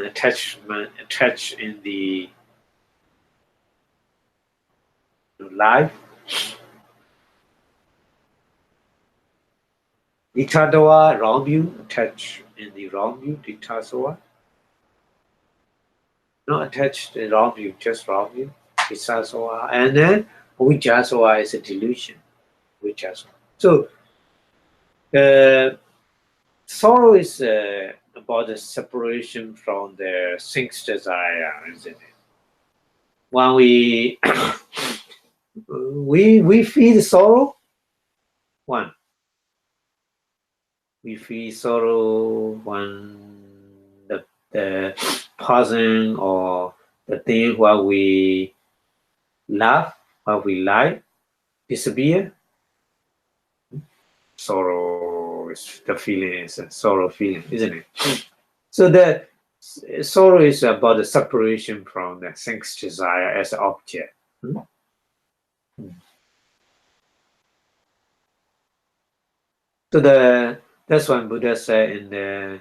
Speaker 1: attached in the life. Dittadawa, wrong view, attached in the wrong view, dittasawa. Not attached in wrong view, just wrong view, dittasawa. And then avijjasawa is a delusion. Avijjasawa. So sorrow is about the separation from the things desire, isn't it? When we feel sorrow, one. We feel sorrow when the person or the thing what we love, what we like, disappear. Sorrow is the feeling, is a sorrow feeling, isn't it? So the sorrow is about the separation from the things desire as an object. So that's what Buddha said in the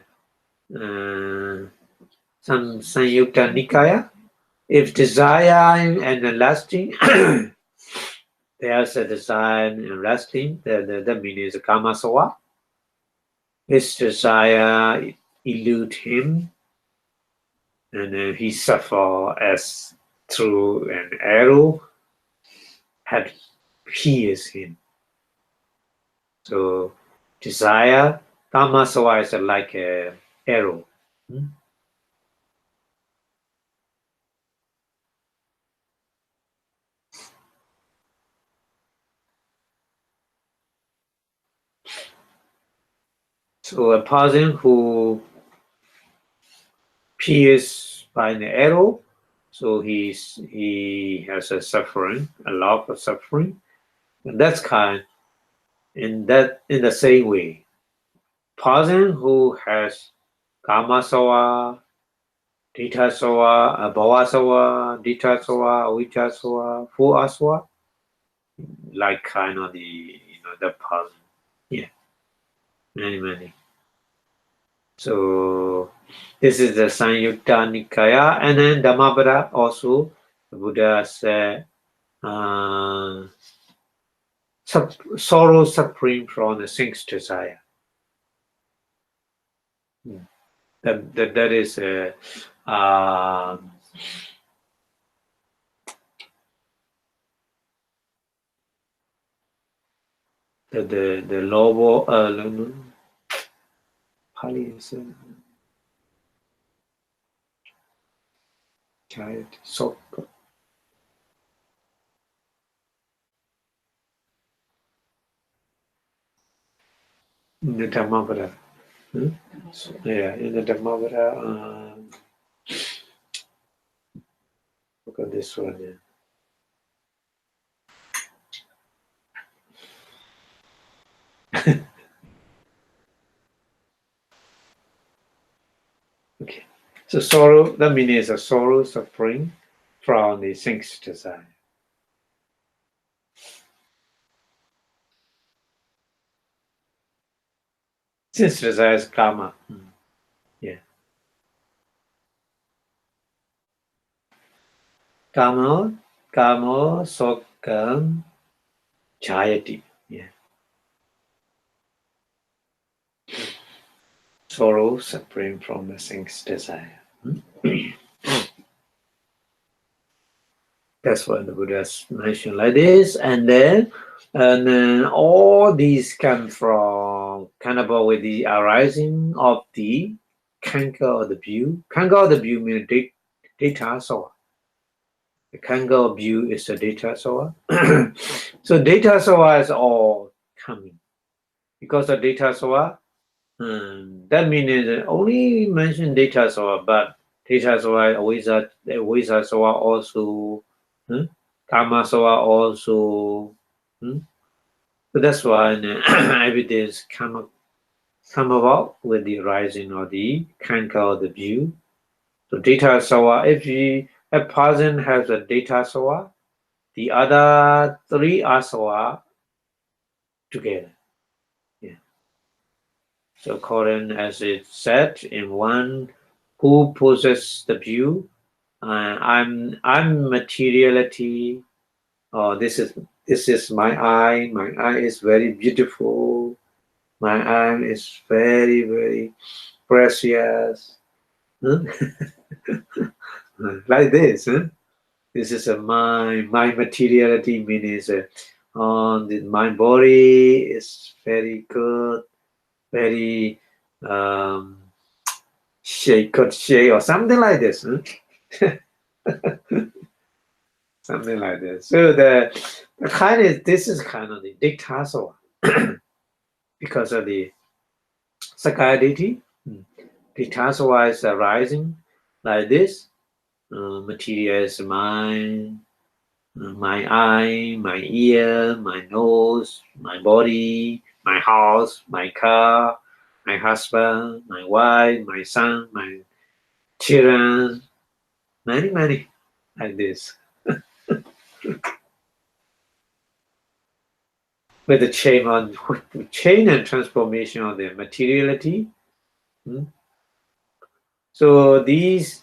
Speaker 1: Samyutta Nikaya. If desire and lasting, there's a desire and lasting, that means kama sawa. His desire elude him, and he suffer as through an arrow had pierced him. So desire, kama sawa is like a arrow. So a person who pierced by an arrow, so he has a suffering, a lot of suffering, and that's kind. In the same way, person who has kama sawa, dita sawa, bhava sawa, dita sawa, avijja sawa, full aswa, like kind of the person. Yeah, many. So this is the Samyutta Nikaya, and then Dhammappada also. The Buddha said, sorrow suffering from the six desire. That is the lobo Pali is child so in the Dhammappada. Yeah, in the Dhammappada, look at this one. Yeah. Okay. So sorrow, that means a sorrow suffering from the six desire. Six desire is karma. Yeah. Kamo, sokam, jayati. Yeah. Sorrow suffering from the six desire. That's what the Buddha mentioned like this, and then all these come from kind of with the arising of the kanka or the view. Kanka or the view means data sawa. The kanka or view is a data sawa. So data sawa is all coming because of data sawa. That means only mention data sawa, but data sawa always sawa also. Karma sawa also. So that's why evidence come about with the rising of the kanka or the view. So data sawa, if a person has a data sawa, the other three are sawa together. Yeah. So according as it said in one who possesses the view, I'm materiality. Oh, this is my eye. My eye is very beautiful. My eye is very, very precious. Like this. This is my materiality means my body is very good, very shake or something like this. Something like this. So the kind is this is kind of the diktaso because of the sakaditi. Diktaso is arising like this. Material is mine, my eye, my ear, my nose, my body, my house, my car, my husband, my wife, my son, my children, many like this. with the chain and transformation of the materiality. So these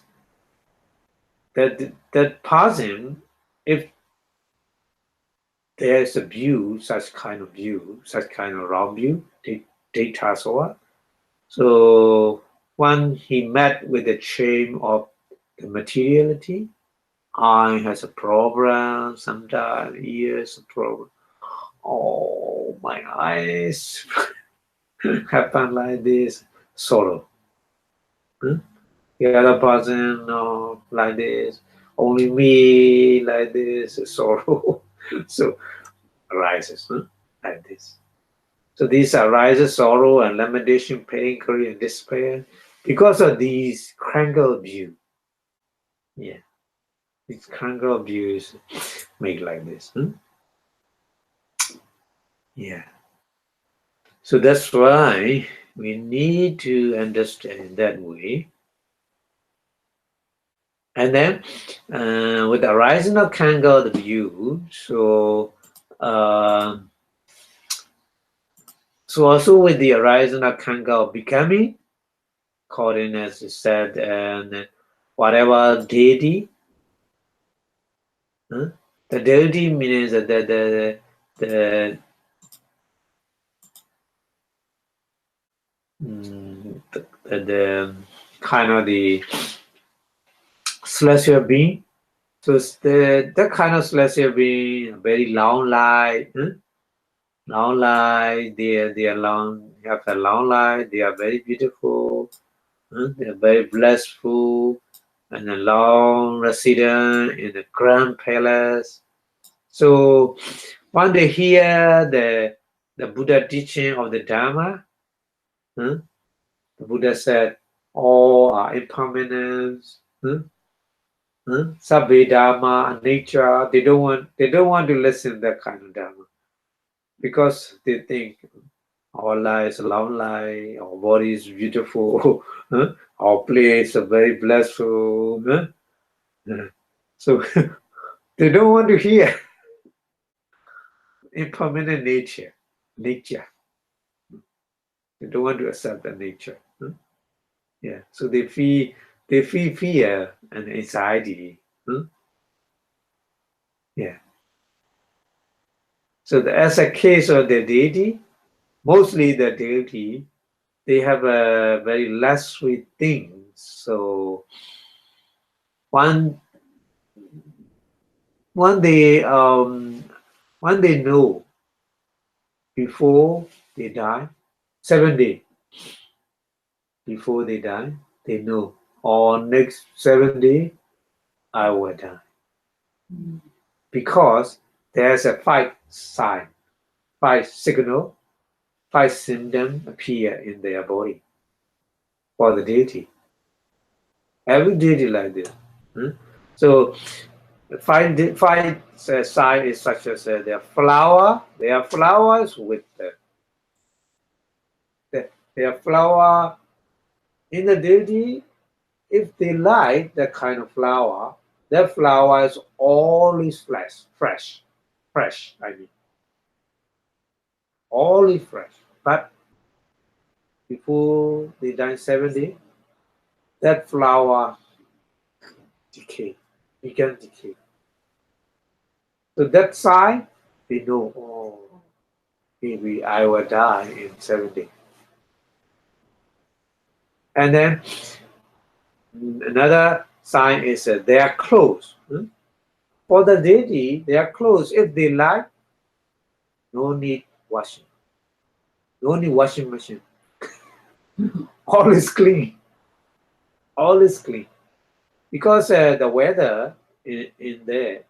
Speaker 1: that passing, if there's a view, such kind of wrong view, data. So when he met with the chain of the materiality, eye has a problem, sometimes ears a problem. Oh, my eyes happen like this, sorrow. The other person, no, like this, only me, like this, sorrow. So arises like this. So these arises sorrow and lamentation, pain, grief, and despair because of these crangle view. Yeah, these crangle views make like this. Yeah. So that's why we need to understand that way. And then with the horizon of Kangal view, so also with the horizon of Kangal becoming, according as you said, and whatever deity, the deity means that the kind of the celestial being. So it's the kind of celestial being, very long life, long life. They are long, have a long life. They are very beautiful. They are very blissful, and a long resident in the grand palace. So when they hear the Buddha teaching of the Dharma, the Buddha said, all are impermanent. Sabbe Dharma, nature. They don't want to listen to that kind of Dharma because they think our life is a long life, our body is beautiful, our place is very blissful. So they don't want to hear impermanent nature. They don't want to accept the nature. Yeah. So they feel fear and anxiety. Yeah. So as a case of the deity, mostly the deity, they have a very less sweet things. So when they know before they die, 7 days before they die, they know on next 7 days I will die. Because there's a 5 sign, 5 signal, 5 symptoms appear in their body for the deity. Every deity like this. So 5 sign is such as their flower. They are flowers with their flower in the deity. If they like that kind of flower, that flower is always fresh. I mean, always fresh. But before they die 7 days, that flower began decay. So that sign, they know, oh, maybe I will die in 7 days. And then another sign is they are closed. For the deity, they are closed. If they like, no need washing. No need washing machine. All is clean. All is clean. Because the weather in their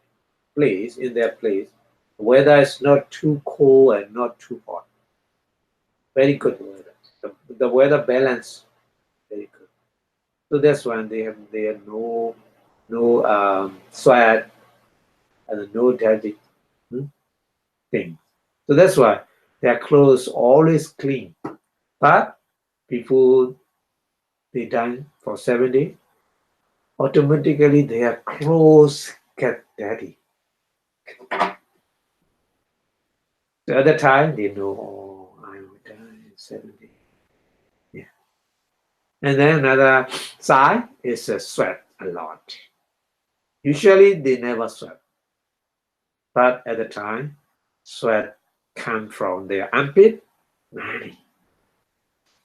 Speaker 1: place, the weather is not too cold and not too hot. Very good weather. The weather balance, very good. So that's why they have no sweat and no dirty thing. So that's why their clothes always clean. But before they die for 7 days, automatically their clothes get dirty. The other time they know, oh, I will die in 7 days. Yeah. And then another sign is sweat a lot. Usually they never sweat, but at the time, sweat come from their armpit, many.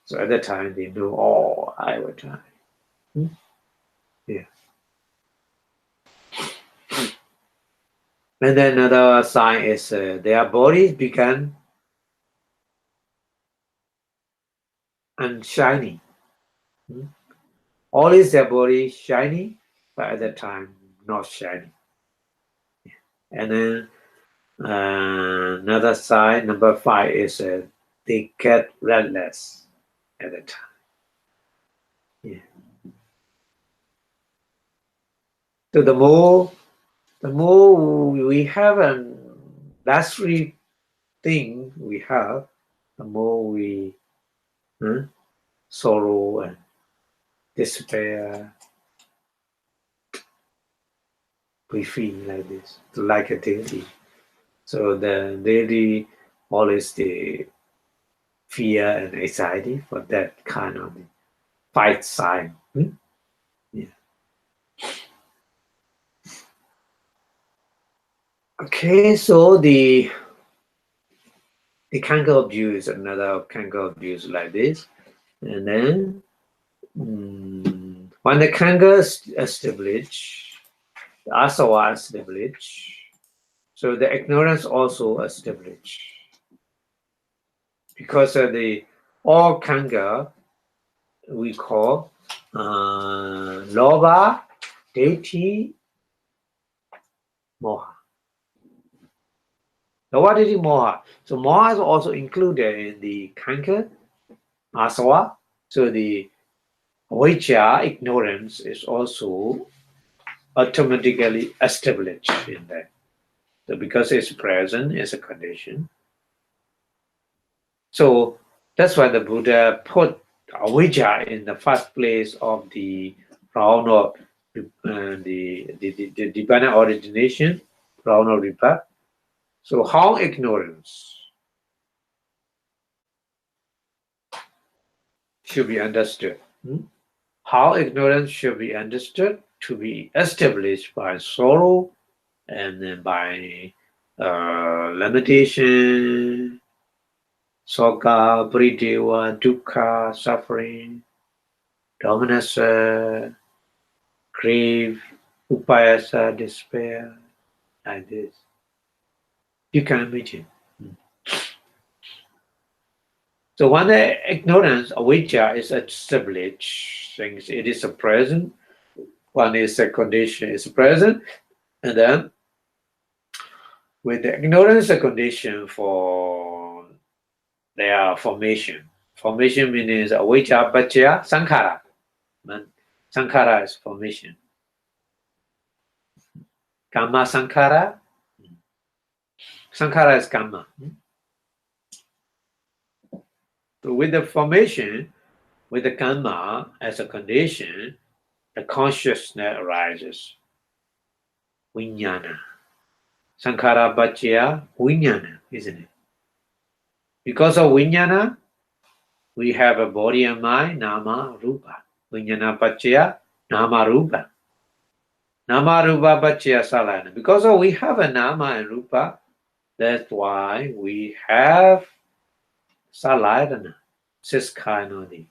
Speaker 1: So at the time they know, oh, I will die. Yeah. And then another sign is their bodies become unshiny. All is their body shiny, but at that time not shiny. And then another sign, number 5, is they get restless at that time. Yeah. So the more we have an luxury thing we have, the more we sorrow and despair. We feel like this, like a deity. So the deity always the fear and anxiety for that kind of fight sign. Yeah. Okay, so the kangaroo abuse, another kangaroo abuse like this, and then when the kangaroo establish, the asava establish, so the ignorance also establish, because of the all kangaroo we call lobha, deity, moha. Lobha, deity, moha. So moha is also included in the kangaroo asava. So the avijja, ignorance, is also automatically established in that. So because it's present, it's a condition. So that's why the Buddha put avijja in the first place of the round of the divine origination, round of rebirth. So how ignorance should be understood? How ignorance should be understood to be established by sorrow and then by limitation, soka, prideva, dukkha, suffering, dominance, grief, upayasa, despair, like this. You can imagine. So when the ignorance, avijja, is established, things it is a present, one is a condition, is present, and then with the ignorance, a condition for their formation. Formation means avijja, paccaya, sankhara. Sankhara is formation. Kamma sankhara. Sankhara is kamma. So with the formation, with the kamma as a condition, the consciousness arises. Vijnana. Sankhara paccaya vijnana, isn't it? Because of vijnana, we have a body and mind, nama, rupa. Vijnana paccaya, nama, rupa. Nama, rupa, paccaya, salana. Because of we have a nama and rupa, that's why we have salayana, 6 kind of the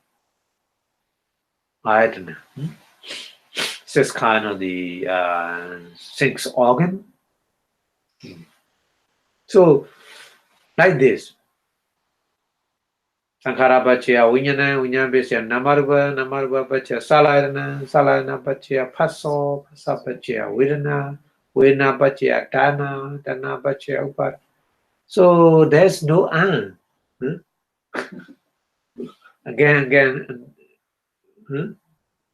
Speaker 1: ayatana, 6 kind of the 6 organ. So, like this. Sankhara paccaya vijnana, vijnana paccaya namarupa, namarupa paccaya salayana, salayana paccaya phassa, phassa paccaya vedana, vedana paccaya dana, dana paccaya upada. So there's no end. Again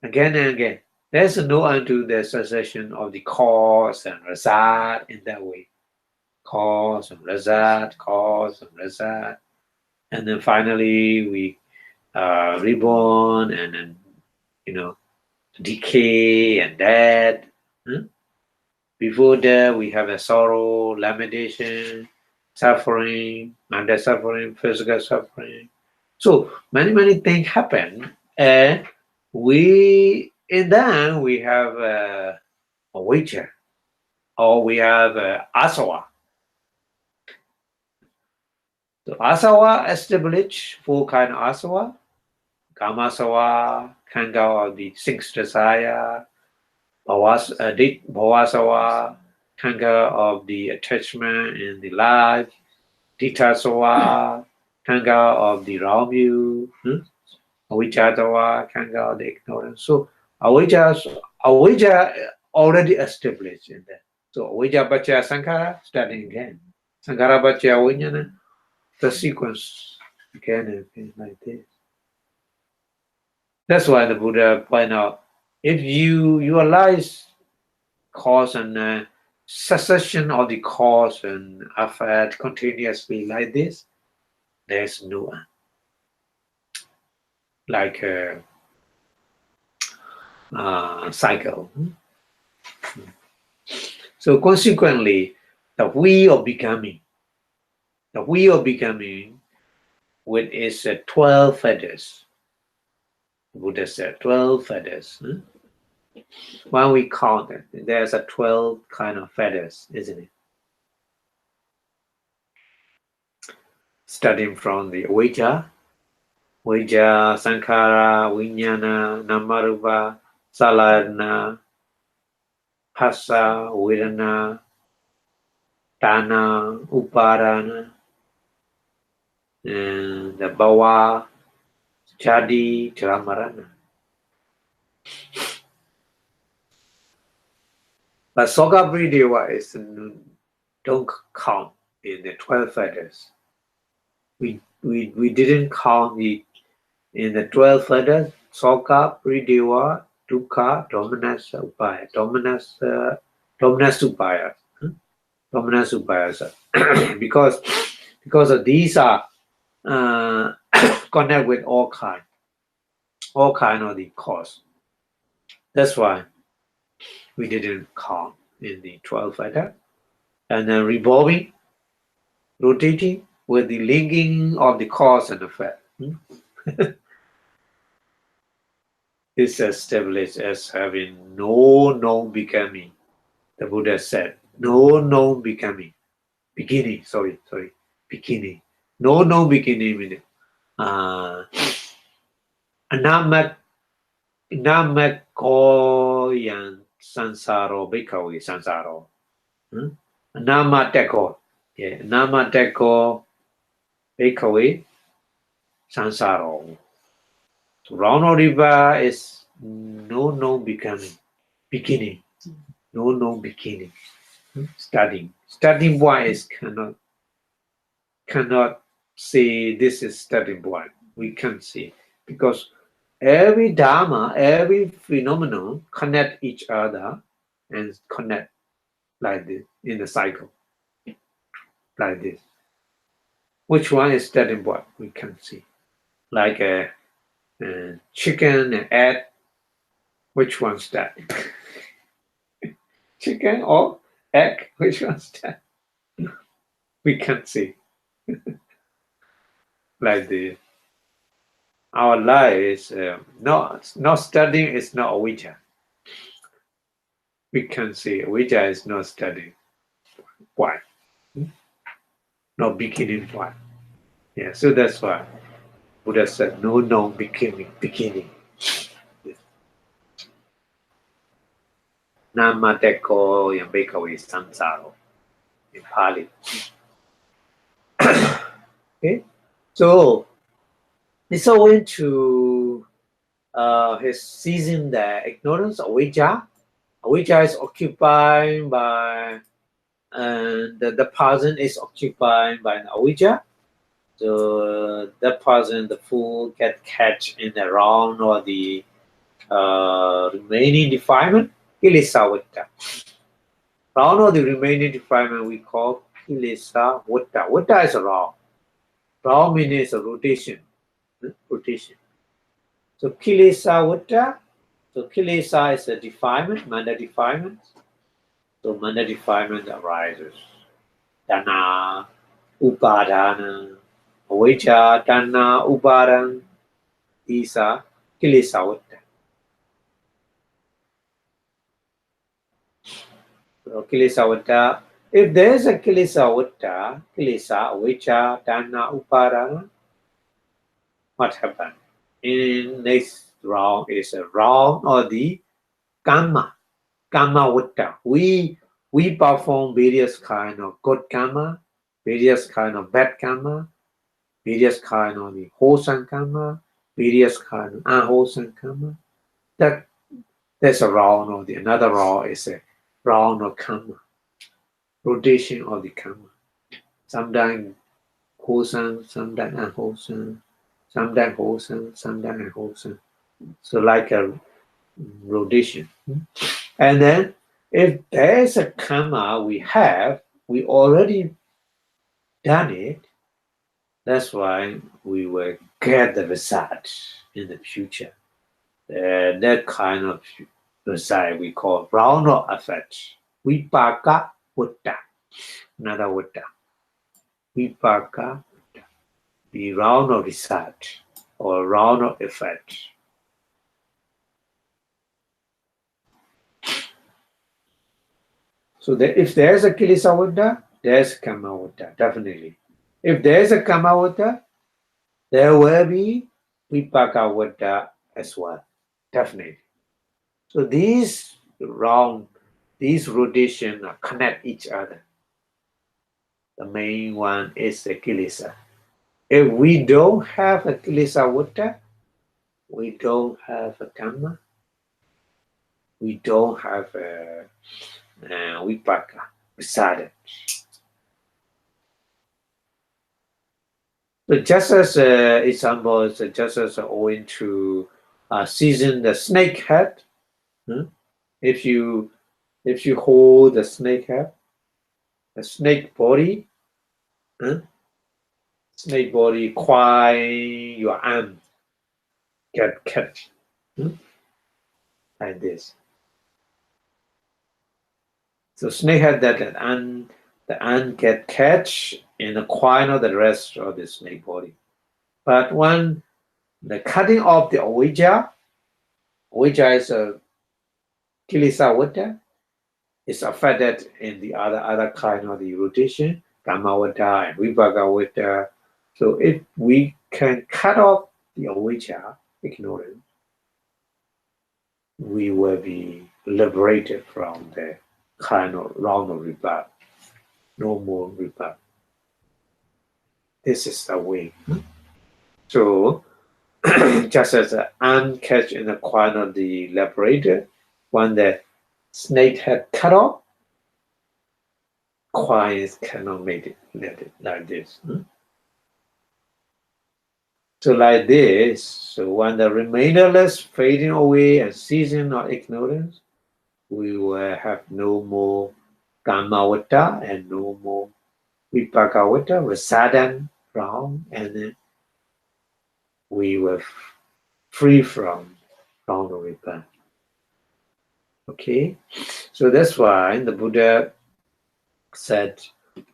Speaker 1: and again. There's no end to the succession of the cause and result in that way. Cause and result, cause and result. And then finally we reborn and then, decay and death. Before that we have a sorrow, lamentation, suffering, mental suffering, physical suffering. So many things happen, and in that we have a wager, or we have asawa. So asawa established four kind of asawa: kamasawa, kanga of the six desire, bhavasawa, kanga of the attachment in the life, ditasawa, kanga of the wrong view, avijjatawa, kanga of the ignorance. So avijja already established in that. So avijja baccha sankhara, starting again. Sankhara baccha vijnana, the sequence again and again like this. That's why the Buddha point out, if you realize cause and succession of the cause and effect continuously like this, there's no end. Like a cycle. So consequently, the wheel of becoming, with its 12 feathers, Buddha said 12 feathers. When we count it, there's a 12 kind of feathers, isn't it? Starting from the avijja, sankhara, vijnana, namarupa, saladana, phassa, vedana, tana, upadana, and the bhava, jadi, jaramarana. But Sokabrideva is don't count in the 12 feathers. We didn't count it in the 12 feathers. Sokabrideva, dukkha, dominus upaya, dominus upaya, dominus upaya. because of these are connect with all kind of the cause. That's why we didn't count in the 12 feather. And then revolving, rotating with the linking of the cause and effect. Is established as having no known becoming. The Buddha said, no known becoming. Beginning, beginning. No known beginning meaning. Anamat koyan sansaro bhikkhave sansaro. Namateko. Yeah, namateko bhikkhave sansaro. So Rana Riva is no known becoming. Beginning. No known beginning. Starting. Starting point is cannot say this is starting point. We can't see. Because every dharma, every phenomenon connect each other and connect like this in the cycle. Like this. Which one is starting point? We can't see. Like a chicken and egg. Which one's starting? Chicken or egg? Which one's starting? We can't see. Like this. Our life is not studying is not avijja. We can see avijja is not studying. Why? Not beginning why? Yeah, so that's why Buddha said no known beginning. Namateko yang bhikkhave sansaro in Pali. Okay, so he went to his seizing the ignorance, avijja. Avijja is occupied by, and the person is occupied by an avijja. So that person, the fool, get catch in the wrong or the remaining defilement, kilesa vutta. Wrong or the remaining defilement we call kilesa vutta. Vutta is wrong. Wrong means a rotation. Rotation. So kilesa vutta. So kilesa is a defilement, manda defilement. So manda defilement arises. Dana, Upadana, Avijja, Tanna, Upadana. These are kilesa. So, kilesa. If there is a kilesa, avijja, tanna, upadana, what happened? In next round is a round of the karma vata. We perform various kind of good karma, various kind of bad karma, various kind of the wholesome karma, various kind of unwholesome karma. That's a round of the another round is a round of karma, rotation of the karma. Sometimes wholesome, sometimes unwholesome, sometimes wholesome, sometimes unwholesome. So like a rotation. And then if there's a karma we already done it, that's why we will get the result in the future. That kind of result we call round of effect. Vipaka Vutta. Another Vutta. Vipaka Vutta. The round of result or round of effect. So that if there's a kilesa vata, there's karma vata, definitely. If there's a karma vata, there will be vipaka vata as well, definitely. So these rotation connect each other. The main one is the kilesa. If we don't have a kilesa vata, we don't have a karma, we don't have a vipaka beside it. So just as example, is just as owing to season the snake head. If you hold the snake head, the snake body, quite your arm get catch like this. So snake head that the arm get catch in the quine of the rest of the snake body. But when the cutting off the avijja is a kilesa vata, is affected in the other kind of the rotation, karma vata and vipaka vata. So if we can cut off the avijja, ignorance, we will be liberated from the kind of round of rebirth. No more rebirth. This is the way. So just as the ant catch in the coin of the liberator, when the snake had cut off, coins cannot make it like this. So like this, so when the remainderless fading away and ceasing of ignorance, we will have no more Kamavata and no more Vipakavata, Rasadan, round, and then we were free from round of rebirth. Okay, so that's why the Buddha said,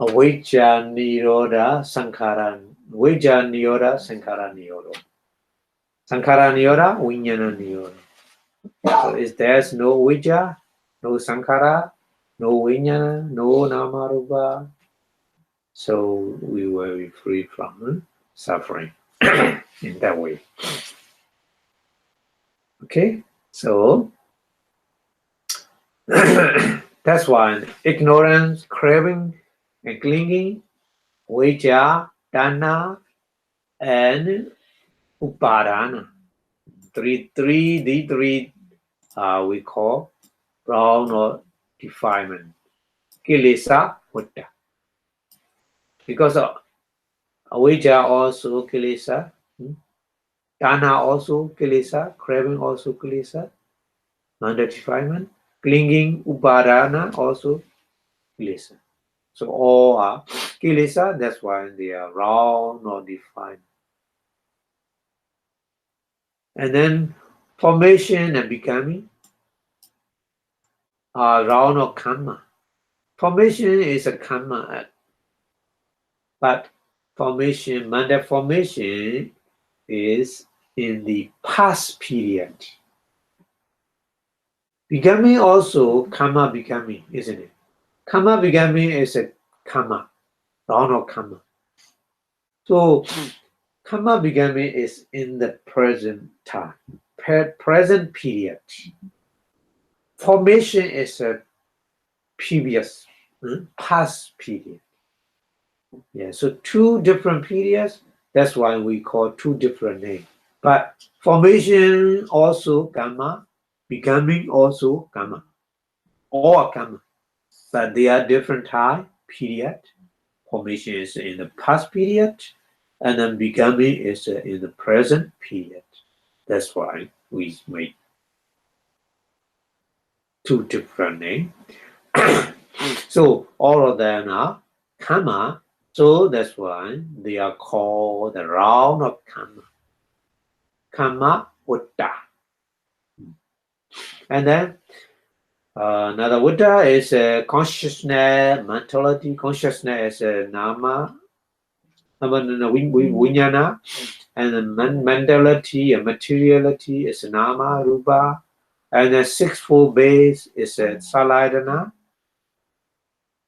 Speaker 1: Avijja Nirodha Sankhara, Avijja Nirodha Sankhara Nirodha. Sankhara Nirodha, Vijnana Nirodha. So if there's no Avijja, no Sankhara, no Vijnana, no Namarupa, so we will be free from suffering in that way. Okay, so that's why ignorance, craving, and clinging, avijja, tanha, and upadana. Three we call round or defilement. Kilesa vata. Because avijja also kilesa, tanha also kilesa, craving also kilesa, non-defilement, clinging, upadana also kilesa. So all are kilesa, that's why they are round or defined. And then formation and becoming are round or karma. Formation is a karma act. but formation, mandal formation is in the past period. Becoming also karma becoming, isn't it? Karma becoming is a karma, round of karma. So karma becoming is in the present time, present period. Formation is a previous, past period. Yeah, so two different periods. That's why we call two different names. But formation also karma, becoming also karma, all karma. But they are different time period. Formation is in the past period, and then becoming is in the present period. That's why we make two different names. So all of them are karma. So that's why they are called the round of karma. Karma Buddha. And then another Buddha is consciousness, mentality. Consciousness is nama, vinyana, and then mentality and materiality is nama, rupa, and the sixfold base is saladana,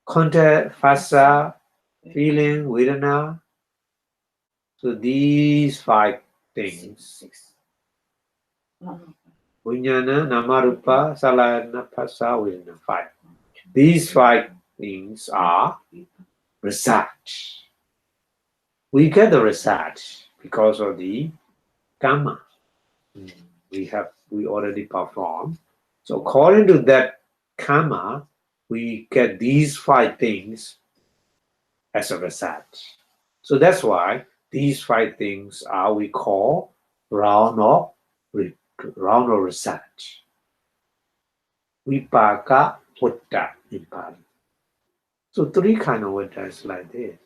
Speaker 1: contact, phasa, feeling, vedana. So these five things. Vinyana, namarupa, saladana, phasa, vedana, five. These five things are research. We get the research because of the karma we already performed. So according to that karma, we get these five things as a research. So that's why these five things are we call round of research. Vipaka Buddha in Pali. So three kind of Buddhas like this.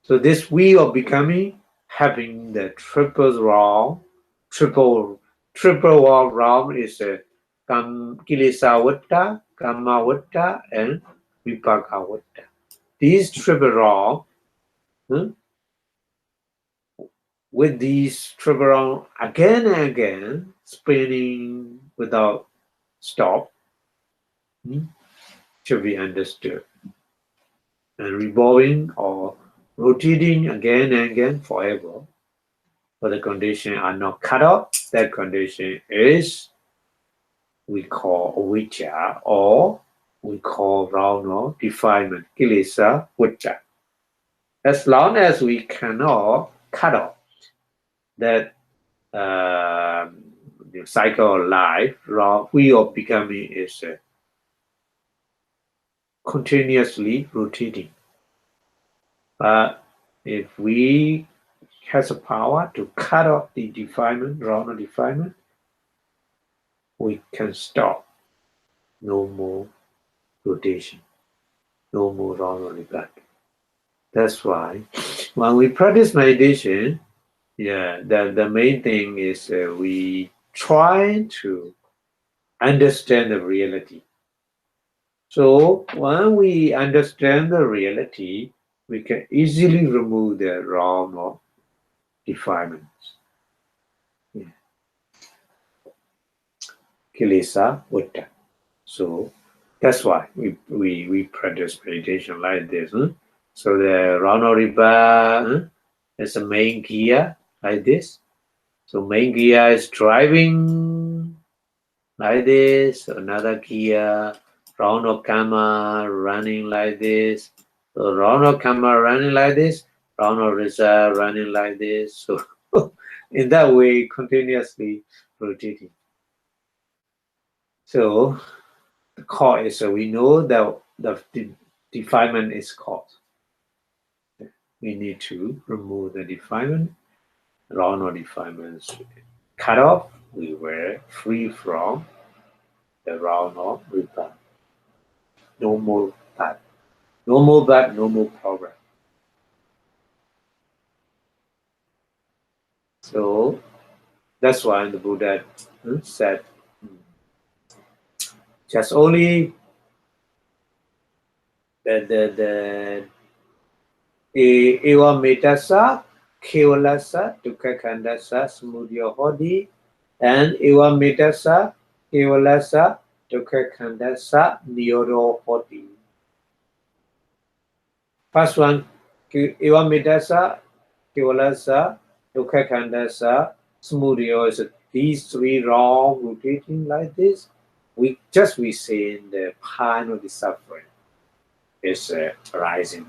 Speaker 1: So this way of becoming, having the triple realm is a Kilesa Vutta, Kama Vutta, and Vipaka Vutta. These triple realm, with these triple realm again and again, spinning without stop, should be understood. And revolving or rotating again and again forever. But the condition are not cut off. That condition is we call avijja or we call round of defilement, kilesa, vutta. As long as we cannot cut off that the cycle of life, we of becoming is continuously rotating. But if we has a power to cut off the defilement, round of defilement, we can stop. No more rotation, no more round of rebirth. That's why when we practice meditation, the main thing is we try to understand the reality. So when we understand the reality, we can easily remove the round of defilements. Kilesa Vutta. So that's why we practice meditation like this. So the Ranoriba is a main gear like this. So main gear is driving like this. Another gear, Ranokama running like this. So Ranokama running like this. Ranorisa running like this. So in that way, continuously rotating. So the cause is we know that the defilement is cause. We need to remove the defilement, round of defilements cut off. We were free from the round of rebirth. No more bad. No more bad, no more problem. So that's why the Buddha said just only the Eva Metasa, Kevalasa, Dukkha Khandasa, Samudaya Hodi, and Eva Metasa, Kevalasa, Dukkha Khandasa, Nirodha Hodi. First one, Eva Metasa, Kevalasa, Dukkha Khandasa, Samudaya is these three wrong rotating like this. We say in the pain of the suffering is rising.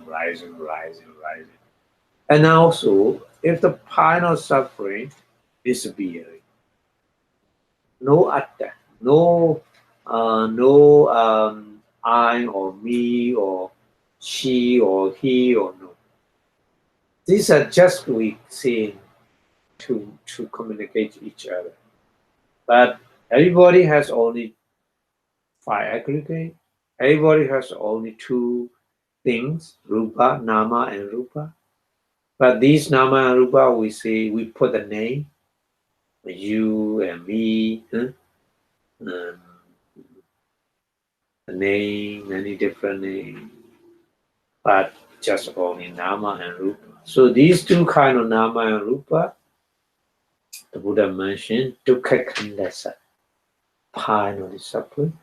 Speaker 1: And also, if the pain of suffering disappearing, no attack, no I or me or she or he or no. These are just we saying to communicate each other. But everybody has only 5 aggregate. Everybody has only 2 things, rupa, nama, and rupa. But these nama and rupa, we say we put a name, you and me, a name, many different names, but just only nama and rupa. So these 2 kind of nama and rupa, the Buddha mentioned dukkha khandasa, pain of the suffering,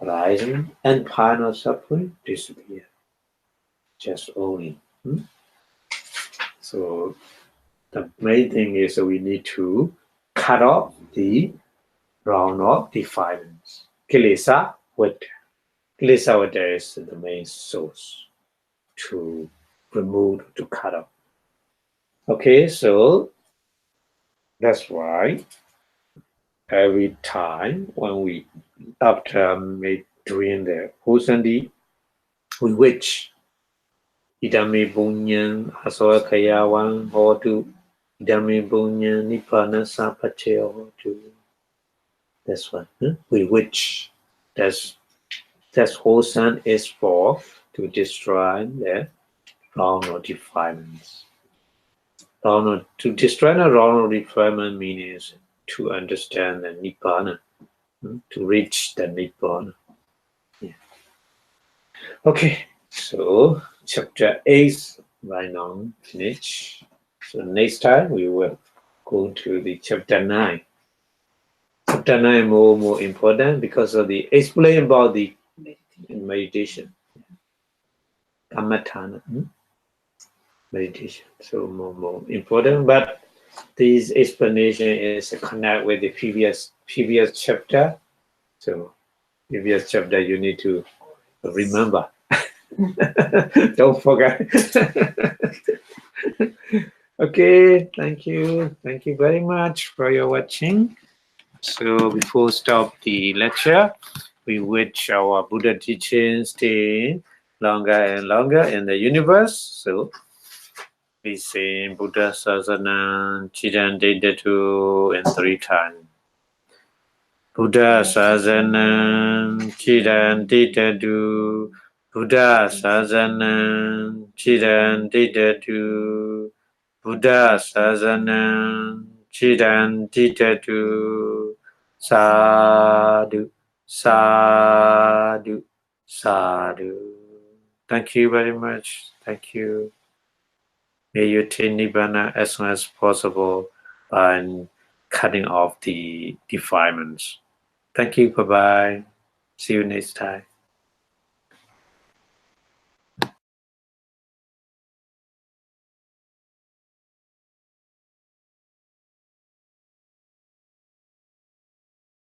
Speaker 1: rising, and pain of suffering disappear. Just only. So the main thing is that we need to cut off the round of defilements. Kilesa vata. Kilesa vata is the main source to remove, to cut off. Okay, so that's why every time when we, after doing the Hosandi, we wish Idame Bunyan Asawakayawan Hotu Idame Bunyan Nibbana Sampache Hotu. That's one. We wish that's Hosan is for to destroy the wrong or defilements. To destroy the wrong or defilement means to understand the Nibbana, to reach the Nibbana. Yeah. Okay, so chapter 8 right now finished. So next time we will go to the chapter 9. Chapter 9 more important because of the explain about the meditation. Kammatthana. Meditation. So more important. But this explanation is connect with the previous chapter. So previous chapter you need to remember. Don't forget. Okay, thank you very much for your watching. So before stop the lecture, we wish our Buddha teachings stay longer and longer in the universe. So we say Buddha Sasana Chidan Dedatu in 3 times. Buddha Sasana Chidan Dedatu. Buddha Sasana Chidan Dedatu. Buddha Sasana Chidan Dedatu. Sadhu, sadhu, sadhu. Thank you very much. Thank you. May you attain Nibbana as soon as possible by cutting off the defilements. Thank you. Bye-bye. See you next time.